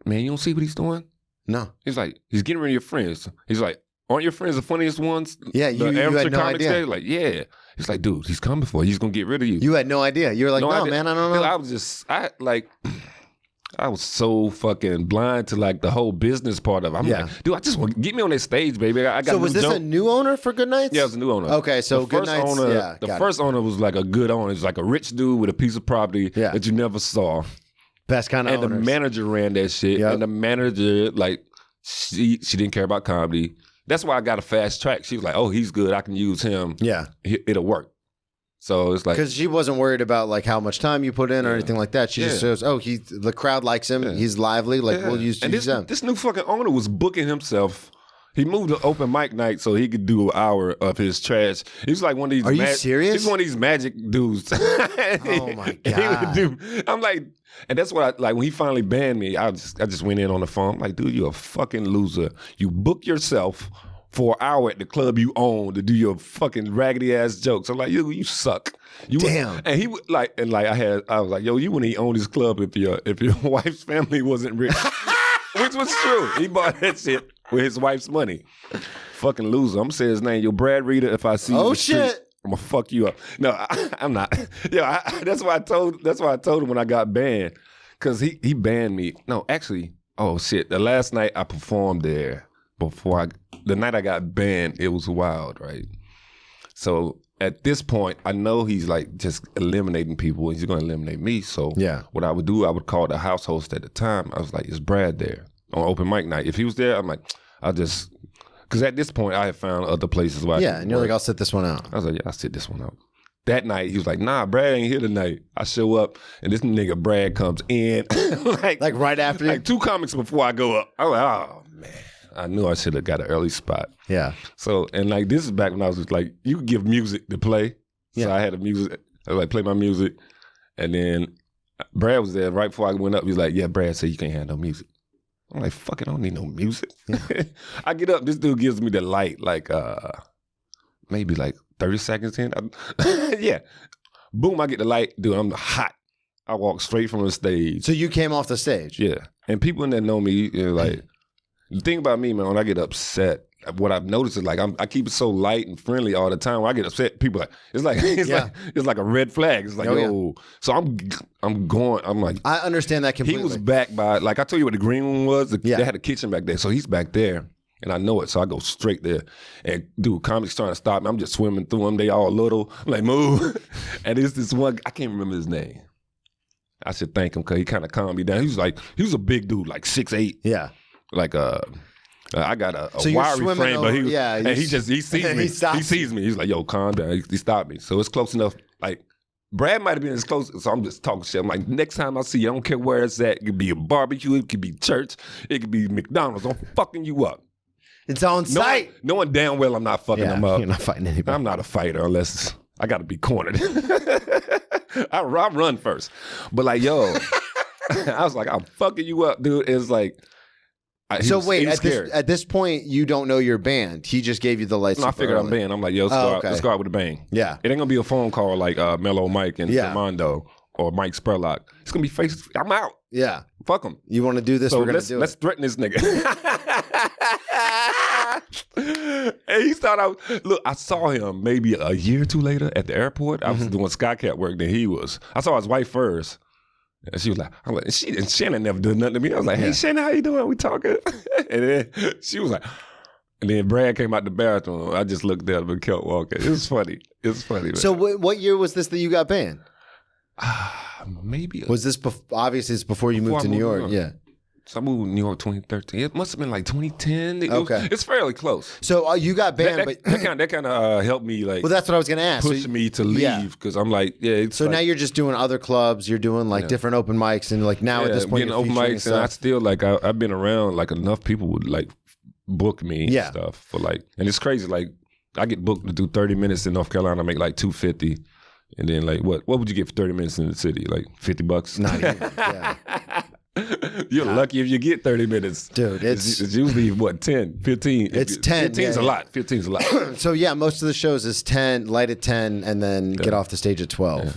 man, you don't see what he's doing? No. He's like, he's getting rid of your friends. He's like, aren't your friends the funniest ones? Yeah, you had no idea. Day? Like, yeah. He's like, dude, he's coming for you. He's going to get rid of you. You had no idea. You were like, no man, I don't know. I was so fucking blind to like the whole business part of it. I'm like, dude, I just want get me on that stage, baby. I got. So was this a new owner for Good Nights? Yeah, it was a new owner. Okay, so Good Nights. The first owner was like a good owner. He was like a rich dude with a piece of property that you never saw. Best kind of owners. And the manager ran that shit. Yep. And the manager, like, she didn't care about comedy. That's why I got a fast track. She was like, oh, he's good. I can use him. Yeah. It'll work. So it's like, because she wasn't worried about like how much time you put in or anything like that. She just says, "Oh, the crowd likes him. He's lively. Like we'll use him." This new fucking owner was booking himself. He moved to open mic night so he could do an hour of his trash. He's like one of these. Are you serious? He's one of these magic dudes. Oh my god! I'm like, and that's what I like when he finally banned me. I just went in on the phone. I'm like, dude, you're a fucking loser. You book yourself for an hour at the club you own to do your fucking raggedy ass jokes. I'm like, you suck. Damn. And he would I was like, yo, you wouldn't own this club if your wife's family wasn't rich. Which was true. He bought that shit with his wife's money. Fucking loser. I'm gonna say his name. Yo, Brad Reader, if I see you in the street, I'm gonna fuck you up. No, I'm not. That's why I told him when I got banned. Cause he banned me. No, actually, oh shit. The last night I performed there the night I got banned, it was wild, right? So at this point, I know he's like just eliminating people and he's going to eliminate me. So what I would do, I would call the house host at the time. I was like, is Brad there on open mic night? If he was there, I'm like, because at this point, I had found other places where I could and you're like, I'll sit this one out. I was like, yeah, I'll sit this one out. That night, he was like, nah, Brad ain't here tonight. I show up, and this nigga Brad comes in. like right after you? Like 2 comics before I go up. I was like, oh, man. I knew I should have got an early spot. Yeah. So, and like, this is back when I was just like, you could give music to play. So I had I like play my music. And then Brad was there right before I went up. He was like, yeah, Brad said you can't have no music. I'm like, fuck it, I don't need no music. Yeah. I get up, this dude gives me the light, like, maybe like 30 seconds in. Yeah. Boom, I get the light. Dude, I'm hot. I walk straight from the stage. So you came off the stage? Yeah. And people that know me, like, the thing about me, man, when I get upset, what I've noticed is like I keep it so light and friendly all the time. When I get upset, people like it's like a red flag. It's like So I'm going. I'm like I understand that completely. He was back by like I told you what the green room was. They had a kitchen back there, so he's back there, and I know it. So I go straight there, and dude, comics trying to stop me. I'm just swimming through them. They all little. I'm like move, and it's this one. I can't remember his name. I should thank him because he kind of calmed me down. He was a big dude, like 6'8". Yeah. Like I got a wiry frame, but he sees me. He sees me. He's like, "Yo, calm down." He stopped me, so it's close enough. Like Brad might have been as close, so I'm just talking shit. I'm like, next time I see you, I don't care where it's at. It could be a barbecue, it could be church, it could be McDonald's. I'm fucking you up. It's on site. Knowing damn well I'm not fucking them up. You're not fighting anybody. I'm not a fighter unless I got to be cornered. I run first, but like, yo, I was like, I'm fucking you up, dude. It's like. So wait, at this point, you don't know you're banned. He just gave you the license. No, I figured I'm banned. I'm like, yo, let's go out with a bang. Yeah. It ain't going to be a phone call like Mellow Mike and Armando or Mike Spurlock. It's going to be face. I'm out. Yeah. Fuck him. You want to do this? So we're going to do it. Let's threaten this nigga. And he started out, look, I saw him maybe a year or two later at the airport. I was doing Skycat work than he was. I saw his wife first. And she was like, and Shannon never did nothing to me. I was like, hey, Shannon, how you doing? We talking? And then she was like, and then Brad came out the bathroom. I just looked at him and kept walking. It was funny. It was funny. Man. So what year was this that you got banned? Maybe. Was this, obviously it's before you moved to New York. Yeah. So I moved to New York 2013. It must have been like 2010. It's fairly close. So you got banned, but that kind of helped me. Like, well, that's what I was going to ask. Push me to leave because I'm like, So like, now you're just doing other clubs. You're doing like different open mics, and like now at this point, you're open mics, and I still like I've been around. Like enough people would like book me and stuff for like, and it's crazy. Like I get booked to do 30 minutes in North Carolina. I make like $250. And then like what would you get for 30 minutes in the city? Like $50? Not even. Yeah. You're lucky if you get 30 minutes. Dude, it's usually what, 10, 15? It's 10. 15's a lot. 15's a lot. So yeah, most of the shows is 10, light at 10, and then get off the stage at 12. Yeah.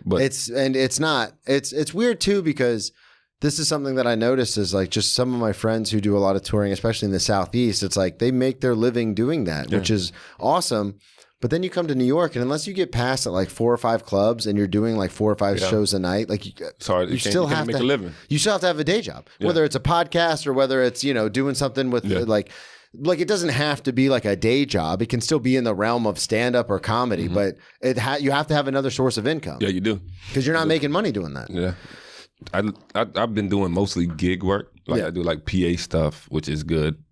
But it's weird too, because this is something that I noticed is like just some of my friends who do a lot of touring, especially in the Southeast, it's like they make their living doing that, which is awesome. But then you come to New York, and unless you get past at like 4 or 5 clubs and you're doing like 4 or 5 shows a night, like you still have to make a living. You still have to have a day job, whether it's a podcast or whether it's, you know, doing something with like it doesn't have to be like a day job. It can still be in the realm of stand up or comedy, but you have to have another source of income. Yeah, you do, because you're not making money doing that. Yeah, I've been doing mostly gig work. Like I do like PA stuff, which is good,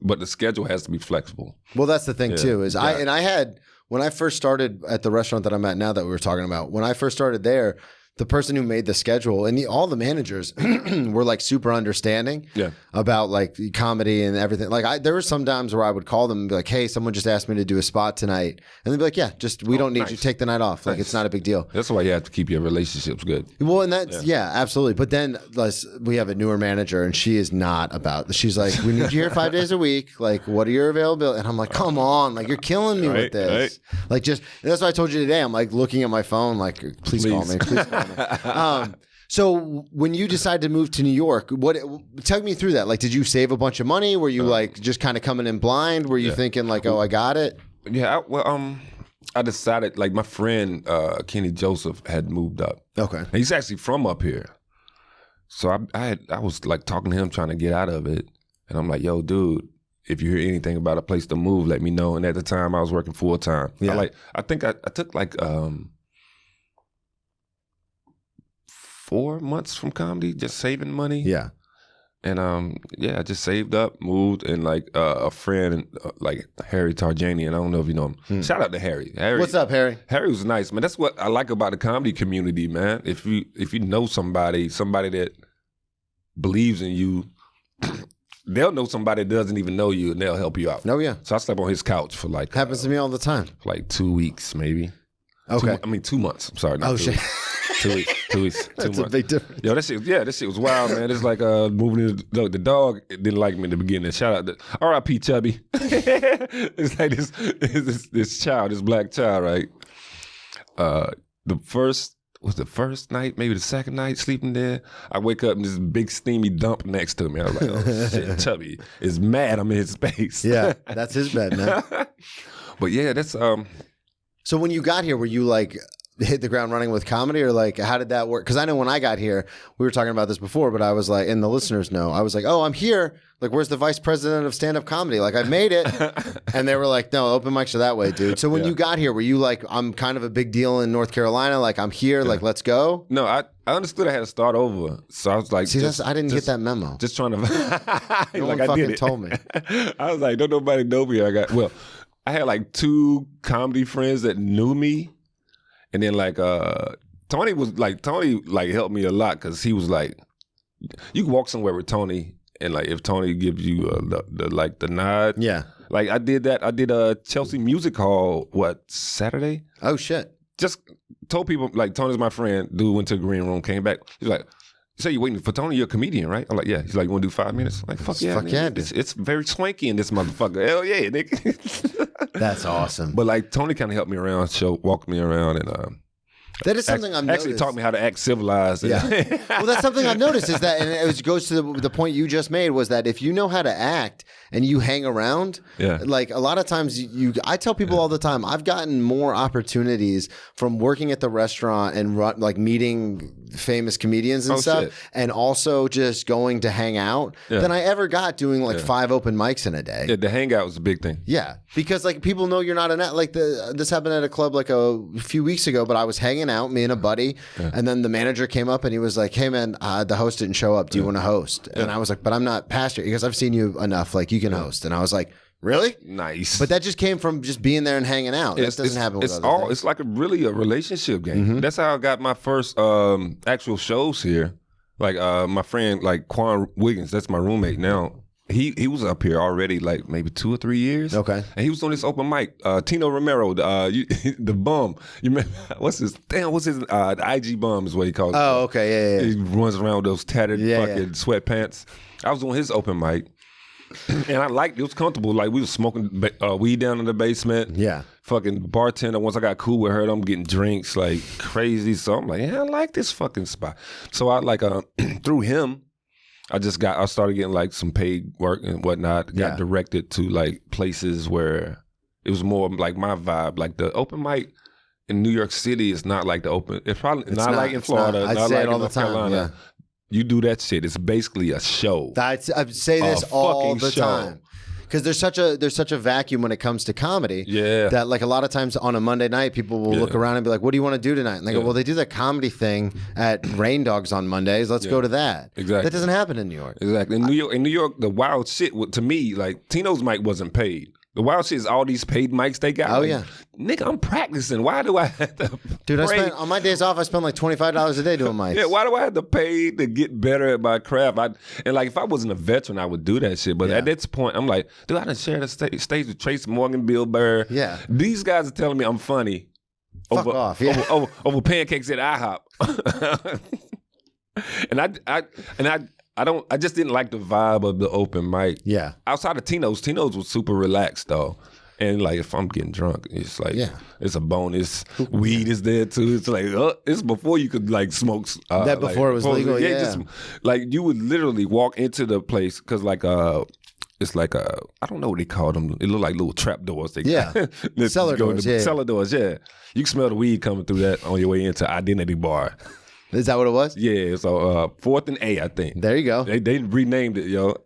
but the schedule has to be flexible. Well, that's the thing too. Is I had. When I first started at the restaurant that I'm at now that we were talking about, when I first started there, the person who made the schedule and all the managers were like super understanding about like comedy and everything. Like there were some times where I would call them and be like, hey, someone just asked me to do a spot tonight. And they'd be like, yeah, we don't need you. Take the night off. Like it's not a big deal. That's why you have to keep your relationships good. Well, and that's, absolutely. But then we have a newer manager and she is not about, she's like, we need you here 5 days a week. Like, what are your availability? And I'm like, come on, like you're killing me with this. Like that's what I told you today. I'm like looking at my phone, like, please. Call me. Please call me. So when you decided to move to New York, tell me through that. Like, did you save a bunch of money? Were you like just kind of coming in blind? Were you thinking like, oh, I got it? Yeah. I decided, like, my friend Kenny Joseph had moved up. Okay. And he's actually from up here. So I was like talking to him, trying to get out of it. And I'm like, yo, dude, if you hear anything about a place to move, let me know. And at the time I was working full time. Yeah. I think I took like 4 months from comedy, just saving money. Yeah. And I just saved up, moved, and like a friend, like Harry Tarjanian, I don't know if you know him. Shout out to Harry. What's up, Harry? Harry was nice, man. That's what I like about the comedy community, man. If you know somebody that believes in you, they'll know somebody that doesn't even know you, and they'll help you out. Oh yeah. So I slept on his couch for like happens to me all the time. For like 2 weeks, maybe. Okay. 2 months. I'm sorry. Not 2 weeks. 2 weeks. 2 weeks. That's a big difference. Yo, that shit was wild, man. It's like moving the dog didn't like me in the beginning. Shout out to R.I.P. Chubby. It's like this child, this black child, right? The first night, maybe the second night, sleeping there. I wake up and this big steamy dump next to me. I was like, oh shit, Chubby is mad I'm in his space. Yeah, that's his bed, man. But yeah, that's So when you got here, were you like hit the ground running with comedy, or like how did that work? Because I know when I got here, we were talking about this before, but I was like, and the listeners know, I was like, oh, I'm here. Like, where's the vice president of stand-up comedy? Like, I've made it. And they were like, no, open mics are that way, dude. So when you got here, were you like, I'm kind of a big deal in North Carolina. Like, I'm here. Like, let's go. No, I understood I had to start over. So I was like, see, I didn't get that memo. Just trying to. No one fucking told me. I was like, don't nobody know me. I had like 2 comedy friends that knew me. And then like Tony helped me a lot, because he was like, you can walk somewhere with Tony, and like if Tony gives you the nod. Yeah. Like I did that. I did a Chelsea Music Hall, Saturday? Oh shit. Just told people, like, Tony's my friend. Dude went to the green room, came back. He's like, you say you're waiting for Tony, you're a comedian, right? I'm like, yeah. He's like, you want to do 5 minutes? I'm like, fuck yeah. It's very swanky in this motherfucker. Hell yeah, nigga. That's awesome. But like Tony kind of helped me around, walked me around, and that is something I've noticed. Actually taught me how to act civilized. Yeah. Well, that's something I've noticed, is that, and it goes to the point you just made, was that if you know how to act and you hang around, like a lot of times I tell people all the time, I've gotten more opportunities from working at the restaurant and like meeting famous comedians and stuff, shit. And also just going to hang out than I ever got doing like 5 open mics in a day. Yeah, the hangout was a big thing. Yeah, because like people know you're not an act. Like this happened at a club like a few weeks ago, but I was hanging out, me and a buddy, and then the manager came up and he was like, hey man, the host didn't show up, do you want to host? And I was like, but I'm not past it, because I've seen you enough, like you can host. And I was like, really? Nice. But that just came from just being there and hanging out. That doesn't happen with other things. It's like a relationship game. Mm-hmm. That's how I got my first actual shows here. Like my friend, like Quan Wiggins, that's my roommate now. he was up here already like maybe 2 or 3 years. Okay. And he was on this open mic. Tino Romero, the bum. You remember what's his the IG bum is what he calls it. Oh, okay, yeah. He runs around with those tattered fucking sweatpants. I was on his open mic. And I liked it. It was comfortable. Like, we was smoking weed down in the basement. Yeah. Fucking bartender. Once I got cool with her, I'm getting drinks like crazy. So I'm like, yeah, I like this fucking spot. So I like through him, I started getting like some paid work and whatnot. Got directed to like places where it was more like my vibe. Like the open mic in New York City is not like the open. It's probably not like in Florida. I not say like it all in the North time. Carolina. Yeah. You do that shit. It's basically a show. I say this all fucking the show. time. Because there's such a vacuum when it comes to comedy. Yeah. That like a lot of times on a Monday night, people will look around and be like, "What do you want to do tonight?" And they go, "Well, they do that comedy thing at Rain Dogs on Mondays. Let's go to that." Exactly. That doesn't happen in New York. Exactly. In New York, the wild shit to me, like Tino's mic wasn't paid. The wild shit is all these paid mics they got. Oh, like, yeah. Nigga, I'm practicing. Why do I have to Dude, pay? on my days off, I spend like $25 a day doing mics. Yeah, why do I have to pay to get better at my craft? And like, if I wasn't a veteran, I would do that shit. But at this point, I'm like, dude, I done shared a stage with Tracey Morgan, Bill Burr. Yeah. These guys are telling me I'm funny. Fuck off. Yeah. Over pancakes at IHOP. I just didn't like the vibe of the open mic. Yeah. Outside of Tino's was super relaxed though. And like, if I'm getting drunk, it's like, it's a bonus. Weed is there too. It's like, it's before you could like smoke. That before it was legal, yeah. Just, like, you would literally walk into the place because like, it's like I don't know what they call them. It look like little trap doors. Cellar doors, Cellar doors, yeah. You can smell the weed coming through that on your way into Identity Bar. Is that what it was? Yeah, so 4th and A, I think. There you go. They renamed it, yo.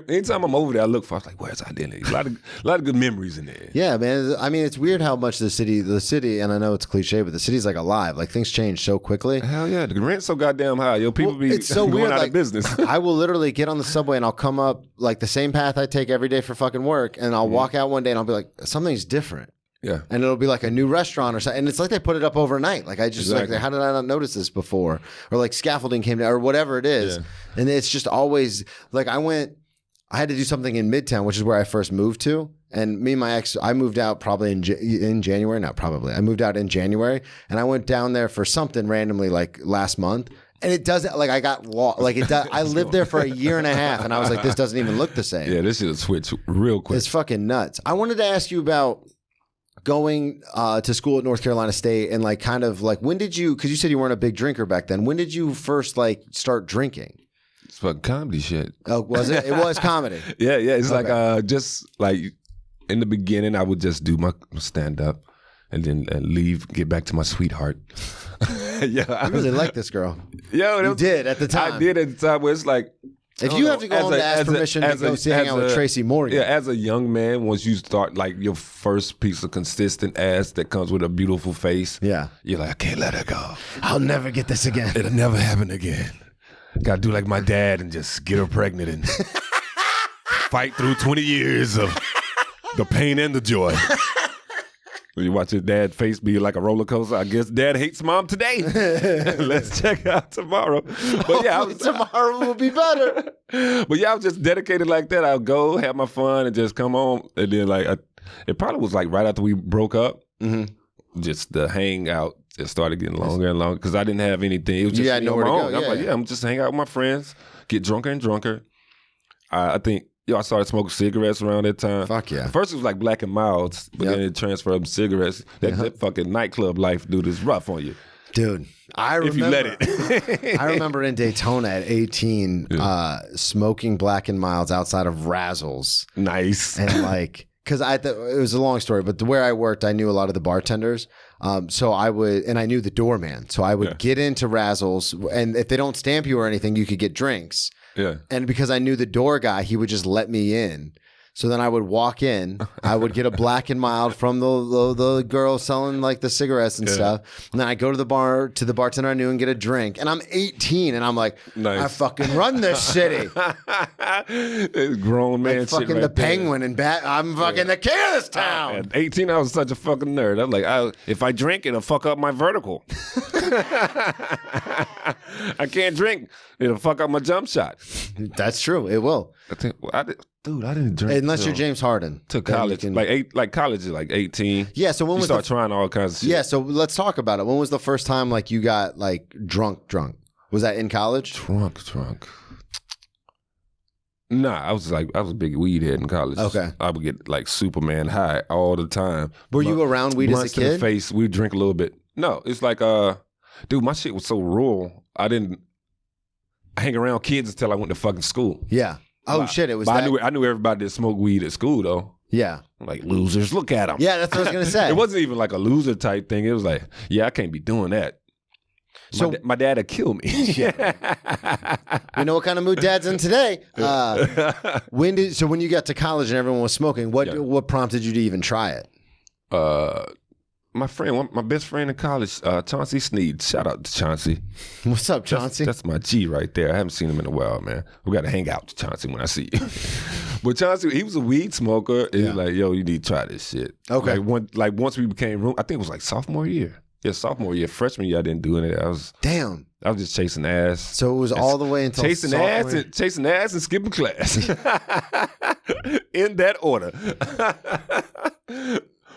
Anytime I'm over there, I look for. I was like, "Where's Identity?" A lot of good memories in there. Yeah, man. I mean, it's weird how much the city, and I know it's cliche, but the city's like alive. Like, things change so quickly. Hell yeah, the rent's so goddamn high. Yo, people be it's so going weird, out like, of business. I will literally get on the subway and I'll come up like the same path I take every day for fucking work, and I'll walk out one day and I'll be like, something's different. Yeah. And it'll be like a new restaurant or something. And it's like they put it up overnight. Like, I just like, how did I not notice this before? Or like scaffolding came down or whatever it is. Yeah. And it's just always like, I had to do something in Midtown, which is where I first moved to. And me and my ex, I moved out probably in January. Not probably. I moved out in January and I went down there for something randomly like last month. And it doesn't, like, I got lost. Like, it does, I lived there for a year and a half and I was like, this doesn't even look the same. Yeah, this shit switch real quick. It's fucking nuts. I wanted to ask you about going to school at North Carolina State and like kind of like, when did you, because you said you weren't a big drinker back then, when did you first like start drinking? It's fucking comedy shit. Oh, was it? It was comedy. Yeah. It's like just like in the beginning, I would just do my stand up and then leave, get back to my sweetheart. I really like this girl. Yo, you did at the time. I did at the time where it's like, if you have to go home to ask permission to go hang out with Tracey Morgan. Yeah, as a young man, once you start like your first piece of consistent ass that comes with a beautiful face, you're like, I can't let her go. I'll never get this again. It'll never happen again. Gotta do like my dad and just get her pregnant and fight through 20 years of the pain and the joy. When you watch your dad's face be like a roller coaster, I guess dad hates mom today. Let's check out tomorrow. But yeah, tomorrow will be better. But yeah, I was just dedicated like that. I'll go, have my fun, and just come home. And then like, it probably was like right after we broke up, just the hangout just started getting longer and longer because I didn't have anything. It was just nowhere to go. I'm like, I'm just hang out with my friends, get drunker and drunker. I think. I started smoking cigarettes around that time. Fuck yeah. First it was like Black and Milds, but then it transferred to cigarettes. That fucking nightclub life, dude, is rough on you. Dude, I remember. If you let it. I remember in Daytona at 18, smoking Black and Milds outside of Razzles. Nice. And like, because it was a long story, but where I worked, I knew a lot of the bartenders. So I would, and I knew the doorman. So I would get into Razzles, and if they don't stamp you or anything, you could get drinks. Yeah. And because I knew the door guy, he would just let me in. So then I would walk in. I would get a Black and Mild from the girl selling like the cigarettes and stuff. And then I go to the bar to the bartender I knew and get a drink. And I'm 18 and I'm like, I fucking run this city. Grown man, like fucking shit right the there. Penguin and I'm fucking the king of this town. At 18, I was such a fucking nerd. I'm like, if I drink, it'll fuck up my vertical. I can't drink. It'll fuck up my jump shot. That's true. It will. I didn't drink unless you're James Harden to college. College is like 18. Yeah. So when you was start trying all kinds of shit. Yeah. So let's talk about it. When was the first time like you got like drunk? Was that in college? Drunk. Nah, I was a big weed head in college. Okay. I would get like Superman high all the time. Were you around weed as a To the kid? face, we drink a little bit. No, it's like dude, my shit was so rural. I didn't hang around kids until I went to fucking school. Yeah. Oh shit! It was. But I knew everybody that smoked weed at school though. Yeah. Like losers, look at them. Yeah, that's what I was gonna say. It wasn't even like a loser type thing. It was like, yeah, I can't be doing that. So my dad would kill me. You know what kind of mood dad's in today? When you got to college and everyone was smoking, what prompted you to even try it? My best friend in college, Chauncey Sneed. Shout out to Chauncey. What's up, Chauncey? That's my G right there. I haven't seen him in a while, man. We got to hang out, Chauncey, when I see you. But Chauncey, he was a weed smoker. And he's like, yo, you need to try this shit. Okay. Once we became room, I think it was like sophomore year. Yeah, sophomore year. Freshman year, I didn't do any of that. Damn. I was just chasing ass. So it was all the way until chasing ass and skipping class. In that order.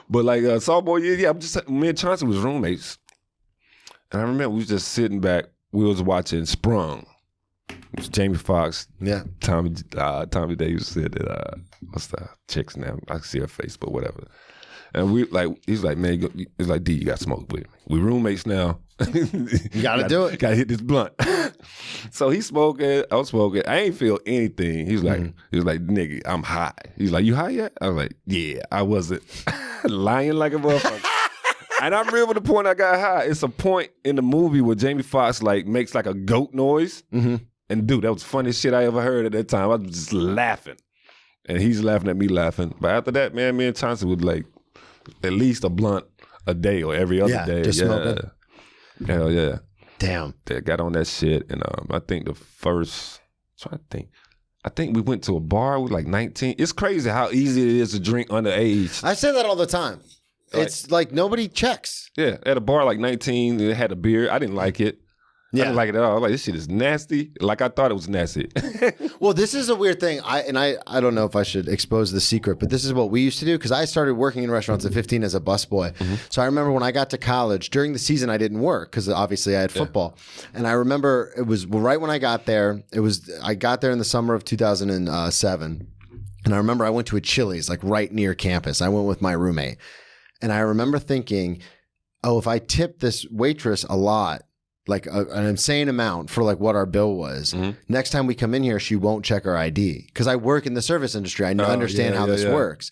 But like sophomore year, me and Chauncey was roommates. And I remember we was just sitting back. We was watching Sprung. It was Jamie Foxx. Yeah. Tommy Davis said that, what's the chick's name? I can see her face, but whatever. And he's like, man, he's like, D, you got to smoke with me. We roommates now. You got to do it. Got to hit this blunt. So he smoking, I was smoking. I ain't feel anything. He was like, nigga, I'm high. He's like, you high yet? I was like, yeah, I wasn't. Lying like a motherfucker. And I remember the point I got high. It's a point in the movie where Jamie Foxx like makes like a goat noise. Mm-hmm. And dude, that was the funniest shit I ever heard at that time. I was just laughing. And he's laughing at me laughing. But after that, man, me and Chauncey would like at least a blunt a day or every other day. Just smoking. Hell yeah. Damn. They got on that shit. And I think I think we went to a bar with like 19. It's crazy how easy it is to drink underage. I say that all the time. It's like nobody checks. Yeah, at a bar like 19, it had a beer. I didn't like it. Yeah. I didn't like it at all. I was like, this shit is nasty. Like I thought it was nasty. Well, this is a weird thing. I don't know if I should expose the secret, but this is what we used to do because I started working in restaurants at 15 as a busboy. Mm-hmm. So I remember when I got to college, during the season I didn't work because obviously I had football. Yeah. And I remember it was right when I got there. I got there in the summer of 2007. And I remember I went to a Chili's like right near campus. I went with my roommate. And I remember thinking, oh, if I tip this waitress a lot, like an insane amount for like what our bill was, next time we come in here, she won't check our ID. Because I work in the service industry. I understand how this works.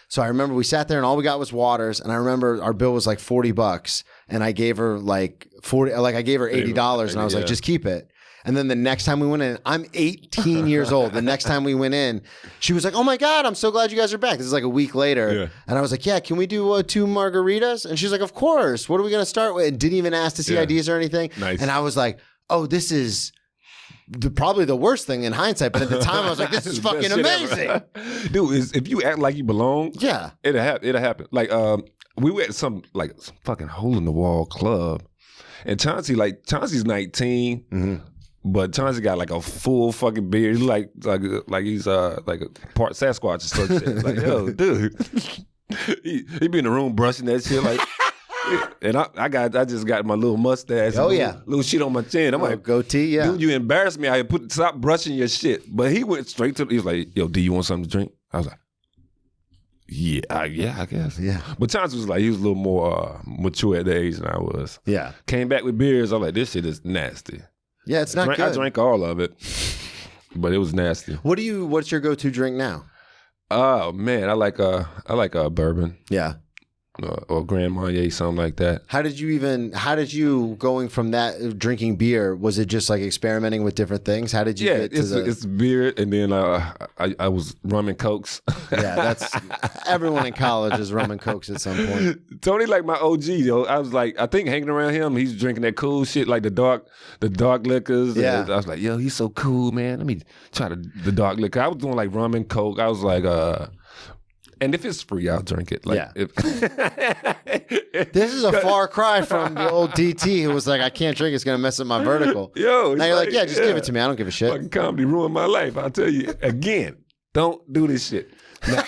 So I remember we sat there and all we got was waters. And I remember our bill was like $40. And I gave her like I gave her $80 and I was like, just keep it. And then the next time we went in, I'm 18 years old. The next time we went in, she was like, oh my God, I'm so glad you guys are back. This is like a week later. Yeah. And I was like, yeah, can we do 2 margaritas? And she's like, of course. What are we going to start with? And didn't even ask to see IDs or anything. Nice. And I was like, oh, this is probably the worst thing in hindsight. But at the time, I was like, this is fucking amazing. Dude, if you act like you belong, it'll happen. Like, we were at some fucking hole-in-the-wall club. And Chauncey's 19. Mm-hmm. But Chauncey got like a full fucking beard. He's like he's like a part Sasquatch or some shit. Like, yo, dude. he be in the room brushing that shit like and I just got my little mustache. Oh yeah. Little shit on my chin. I'm like, goatee, yeah. Dude, you embarrassed me. Stop brushing your shit. But he went straight to he was like, yo, do you want something to drink? I was like, yeah, I guess. Yeah. But Chauncey was like, he was a little more mature at the age than I was. Yeah. Came back with beers. I was like, this shit is nasty. Yeah, it's not good. I drank all of it, but it was nasty. What's your go-to drink now? Oh man, I like bourbon. Yeah. or Grand Marnier, something like that. How did you going from that drinking beer, was it just like experimenting with different things? How did you get to it's beer, and then I was rum and cokes. Yeah, that's everyone in college is rum and cokes at some point. Tony like my OG, yo. I was like, I think hanging around him, he's drinking that cool shit, like the dark liquors. Yeah. And I was like, yo, he's so cool, man. Let me try the dark liquor. I was doing like rum and coke. I was like, and if it's free, I'll drink it. Like, Yeah. This is a far cry from the old DT who was like, I can't drink, it's going to mess up my vertical. Yo, now you're like, yeah, just give it to me. I don't give a shit. Fucking comedy ruined my life. I'll tell you again, don't do this shit. But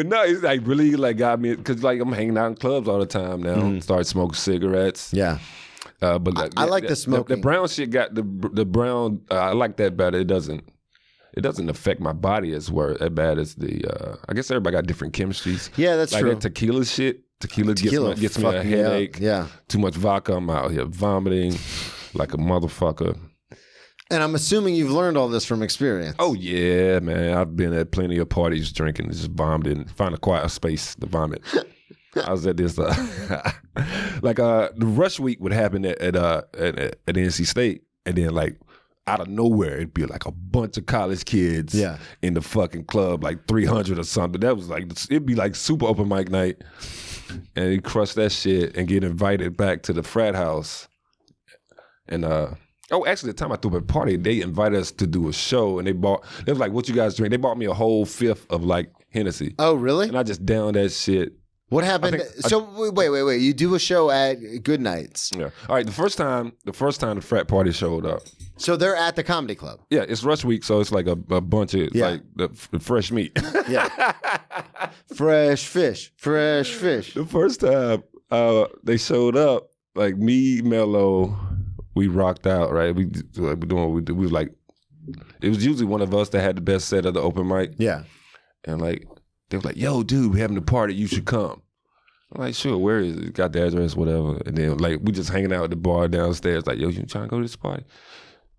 no, it's like really like got me, because like I'm hanging out in clubs all the time now. Started smoking cigarettes. Yeah. But like, I like the smoking. The brown shit got the brown. I like that better. It doesn't affect my body as bad as the. I guess everybody got different chemistries. Yeah, that's like true. That tequila shit. Tequila gets me a headache. Yeah. Too much vodka. I'm out here vomiting like a motherfucker. And I'm assuming you've learned all this from experience. Oh yeah, man. I've been at plenty of parties drinking, just vomed and find a quiet space to vomit. I was at this like the rush week would happen at NC State, and then like out of nowhere it'd be like a bunch of college kids in the fucking club, like 300 or something. That was like, it'd be like super open mic night, and you crush that shit and get invited back to the frat house. And actually, the time I threw a party, they invited us to do a show, and they was like, what you guys drink? They bought me a whole fifth of like Hennessy. Oh, really? And I just downed that shit. What happened? Wait. You do a show at Good Nights. Yeah. All right. The first time the frat party showed up. So they're at the comedy club. Yeah, it's rush week, so it's like a bunch of like the fresh meat. Yeah. Fresh fish. The first time they showed up, like me, Mello, we rocked out, right? We doing what we was like, it was usually one of us that had the best set of the open mic. Yeah. And like, they were like, yo, dude, we're having a party, you should come. I'm like, sure, where is it? Got the address, whatever. And then like, we just hanging out at the bar downstairs, like, yo, you trying to go to this party?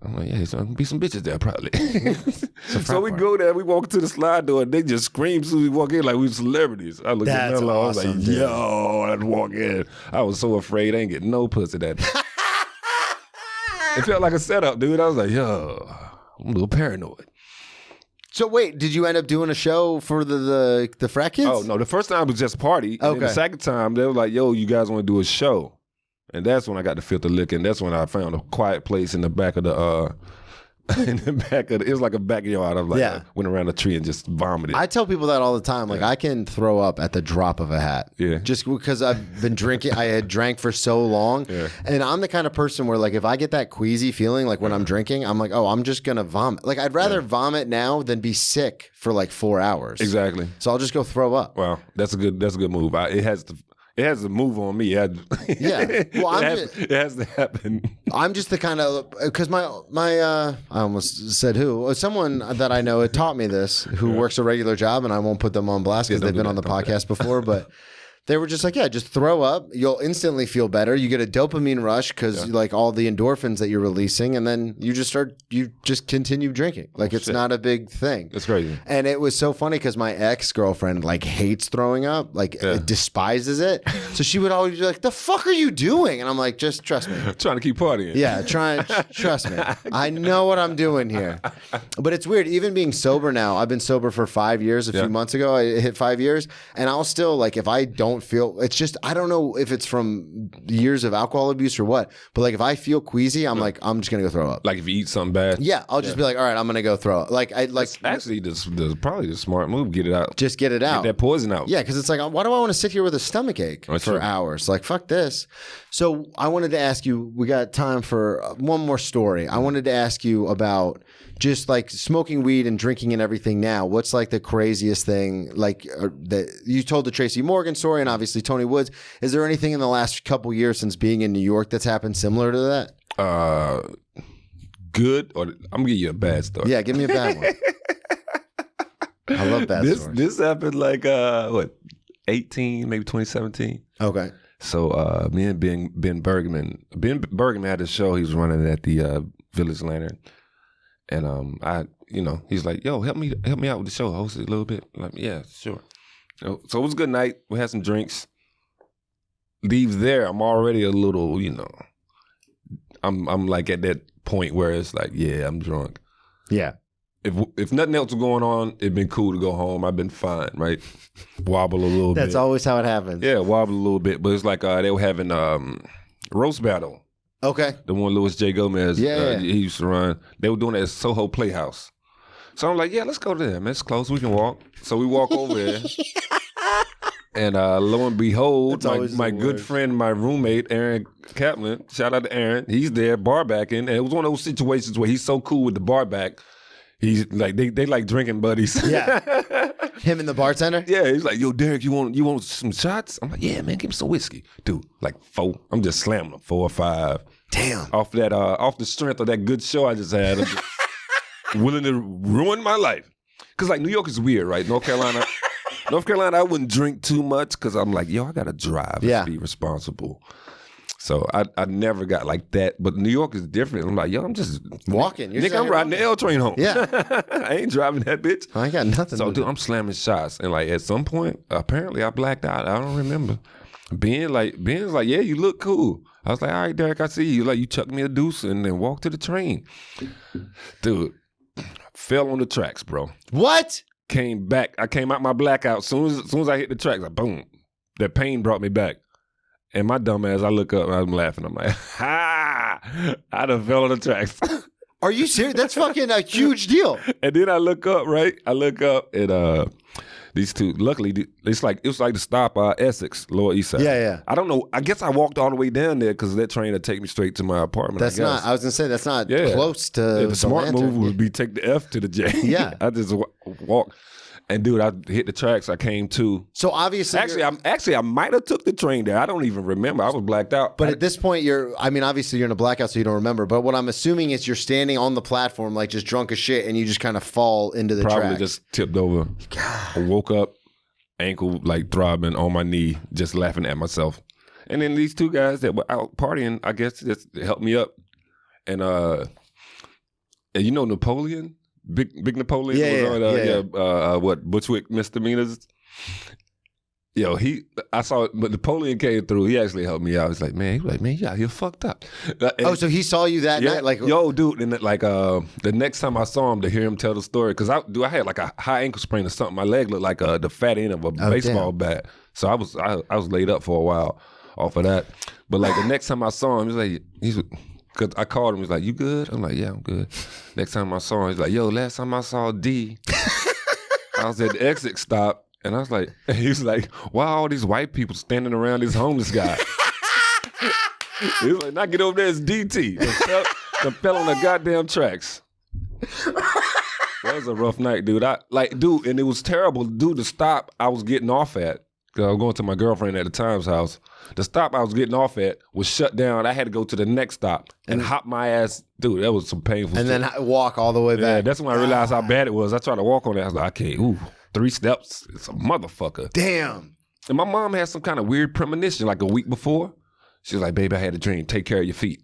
I'm like, yeah, so gonna be some bitches there probably. So we go there, we walk to the slide door, and they just scream as soon as we walk in like we were celebrities. I looked at Mello, awesome, I was like, dude. yo, I'd walk in. I was so afraid I ain't getting no pussy that day. It felt like a setup, dude. I was like, yo, I'm a little paranoid. So wait, did you end up doing a show for the frat kids? Oh, no, the first time was just a party. And then the second time, they were like, yo, you guys want to do a show? And that's when I got the filter lick, and that's when I found a quiet place in the back of the it was like a backyard. I went around a tree and just vomited. I tell people that all the time. Like, I can throw up at the drop of a hat. Yeah. Just because I've been drinking. I had drank for so long. Yeah. And I'm the kind of person where, like, if I get that queasy feeling, like when I'm drinking, I'm like, oh, I'm just going to vomit. Like, I'd rather vomit now than be sick for like 4 hours. Exactly. So I'll just go throw up. Wow. That's a good move. It has to move on me. Well, it has to happen. I'm just the kind of, because my I almost said who, someone that I know had taught me this, who works a regular job, and I won't put them on blast because they've been on the podcast before, but they were just like, yeah, just throw up. You'll instantly feel better. You get a dopamine rush because like all the endorphins that you're releasing, and then you just continue drinking. Like it's not a big thing. It's crazy. And it was so funny because my ex-girlfriend like hates throwing up, like despises it. So she would always be like, the fuck are you doing? And I'm like, just trust me. I'm trying to keep partying. Yeah, trust me. I know what I'm doing here. But it's weird. Even being sober now, I've been sober for 5 years. A few months ago, I hit 5 years. And I'll still, like, if I don't feel, it's just, I don't know if it's from years of alcohol abuse or what, but like if I feel queasy, I'm like, I'm just gonna go throw up. Like if you eat something bad? Yeah, I'll just be like, all right, I'm gonna go throw up. Like, It's actually probably the smart move, get it out. Just get it out. Get that poison out. Yeah, because it's like, why do I want to sit here with a stomach ache for hours? Like, fuck this. So I wanted to ask you, we got time for one more story. I wanted to ask you about just like smoking weed and drinking and everything now. What's like the craziest thing like that you told the Tracey Morgan story and obviously Tony Woods. Is there anything in the last couple years since being in New York that's happened similar to that? Good, or I'm gonna give you a bad story. Yeah, give me a bad one. I love bad stories. This happened like 18, maybe 2017. Okay. So me and Ben Bergman had a show he was running at the Village Lantern. And he's like, yo, help me out with the show, host it a little bit. I'm like, yeah, sure. So it was a good night. We had some drinks. Leave there. I'm already a little, I'm like at that point where it's like, yeah, I'm drunk. Yeah. If nothing else was going on, it'd been cool to go home. I've been fine, right? Wobble a little bit. That's always how it happens. Yeah, wobble a little bit. But it's like they were having roast battle. Okay. The one Louis J. Gomez, Yeah. he used to run. They were doing it at Soho Playhouse. So I'm like, yeah, let's go there, man. It's close. We can walk. So we walk over there. And lo and behold, my good friend, my roommate, Aaron Kaplan, shout out to Aaron, he's there bar backing. And it was one of those situations where he's so cool with the bar back. He's like, they like drinking buddies. Yeah. Him and the bartender? Yeah, he's like, yo, Derrick, you want some shots? I'm like, yeah, man, give me some whiskey. Dude, like 4. I'm just slamming them, 4 or 5. Damn. Off the strength of that good show I just had. I'm just willing to ruin my life. Because like New York is weird, right? North Carolina, I wouldn't drink too much because I'm like, yo, I got to drive and be responsible. So I never got like that. But New York is different. I'm like, yo, I'm just walking. Nigga, I'm riding the L train home. Yeah. I ain't driving that bitch. I ain't got nothing. So, dude, I'm slamming shots. And like at some point, apparently I blacked out. I don't remember. Ben's like, yeah, you look cool. I was like, all right, Derrick, I see you. Like, you chucked me a deuce and then walked to the train. Dude, fell on the tracks, bro. What? Came back. I came out my blackout. Soon as I hit the tracks, like, boom. That pain brought me back. And my dumb ass, I look up and I'm laughing. I'm like, ha! I done fell on the tracks. Are you serious? That's fucking a huge deal. And then I look up, right? I look up and these two, luckily, it was like the stop Essex, Lower East Side. Yeah. I don't know. I guess I walked all the way down there because that train would take me straight to my apartment. I was going to say, that's not close to the smart move would be take the F to the J. Yeah. I just walked. And dude, I hit the tracks. I came to. So obviously, I might have took the train there. I don't even remember. I was blacked out. But at this point, obviously you're in a blackout, so you don't remember. But what I'm assuming is you're standing on the platform, like just drunk as shit, and you just kind of fall into the Probably tracks. just tipped over. God. I woke up, ankle like throbbing on my knee, just laughing at myself. And then these two guys that were out partying, I guess, just helped me up. And you know Napoleon. Big Napoleon what Bushwick misdemeanors. Yo, I saw it, but Napoleon came through. He actually helped me out. He was like, you out here fucked up. So he saw you that night, like yo, dude. And like the next time I saw him to hear him tell the story, because I had like a high ankle sprain or something. My leg looked like the fat end of a baseball bat. So I was laid up for a while off of that. But like the next time I saw him, because I called him, he was like, you good? I'm like, yeah, I'm good. Next time I saw him, he's like, yo, last time I saw D, I was at the exit stop, and I was like, he was like, why are all these white people standing around this homeless guy? He was like, now get over there, it's DT. They fell on the goddamn tracks. That was a rough night, dude. And it was terrible. Dude, the stop I was getting off at, because I was going to my girlfriend at the time's house. The stop I was getting off at was shut down. I had to go to the next stop and hop my ass. Dude, that was some painful shit. And then walk all the way back. Yeah, that's when I realized how bad it was. I tried to walk on it. I was like, I can't. 3 steps. It's a motherfucker. Damn. And my mom had some kind of weird premonition like a week before. She was like, baby, I had a dream. Take care of your feet.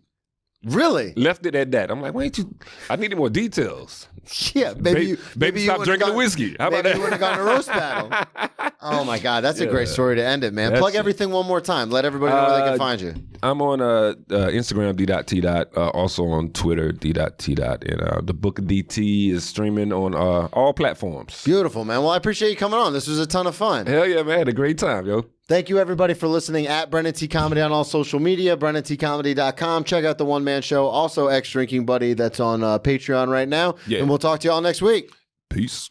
Really? Left it at that. I'm like, wait, I needed more details. Yeah, baby, stop drinking the whiskey. How about that? Maybe you would have gone to roast battle. Oh my God, that's a great story to end it, man. Plug everything one more time. Let everybody know where they can find you. I'm on Instagram, D.T. Also on Twitter, D.T. And the Book of DT is streaming on all platforms. Beautiful, man. Well, I appreciate you coming on. This was a ton of fun. Hell yeah, man. I had a great time, yo. Thank you, everybody, for listening at Brennan T. Comedy on all social media, BrennanTComedy.com. Check out the One Man Show, also Ex Drinking Buddy, that's on Patreon right now. Yeah. And we'll talk to you all next week. Peace.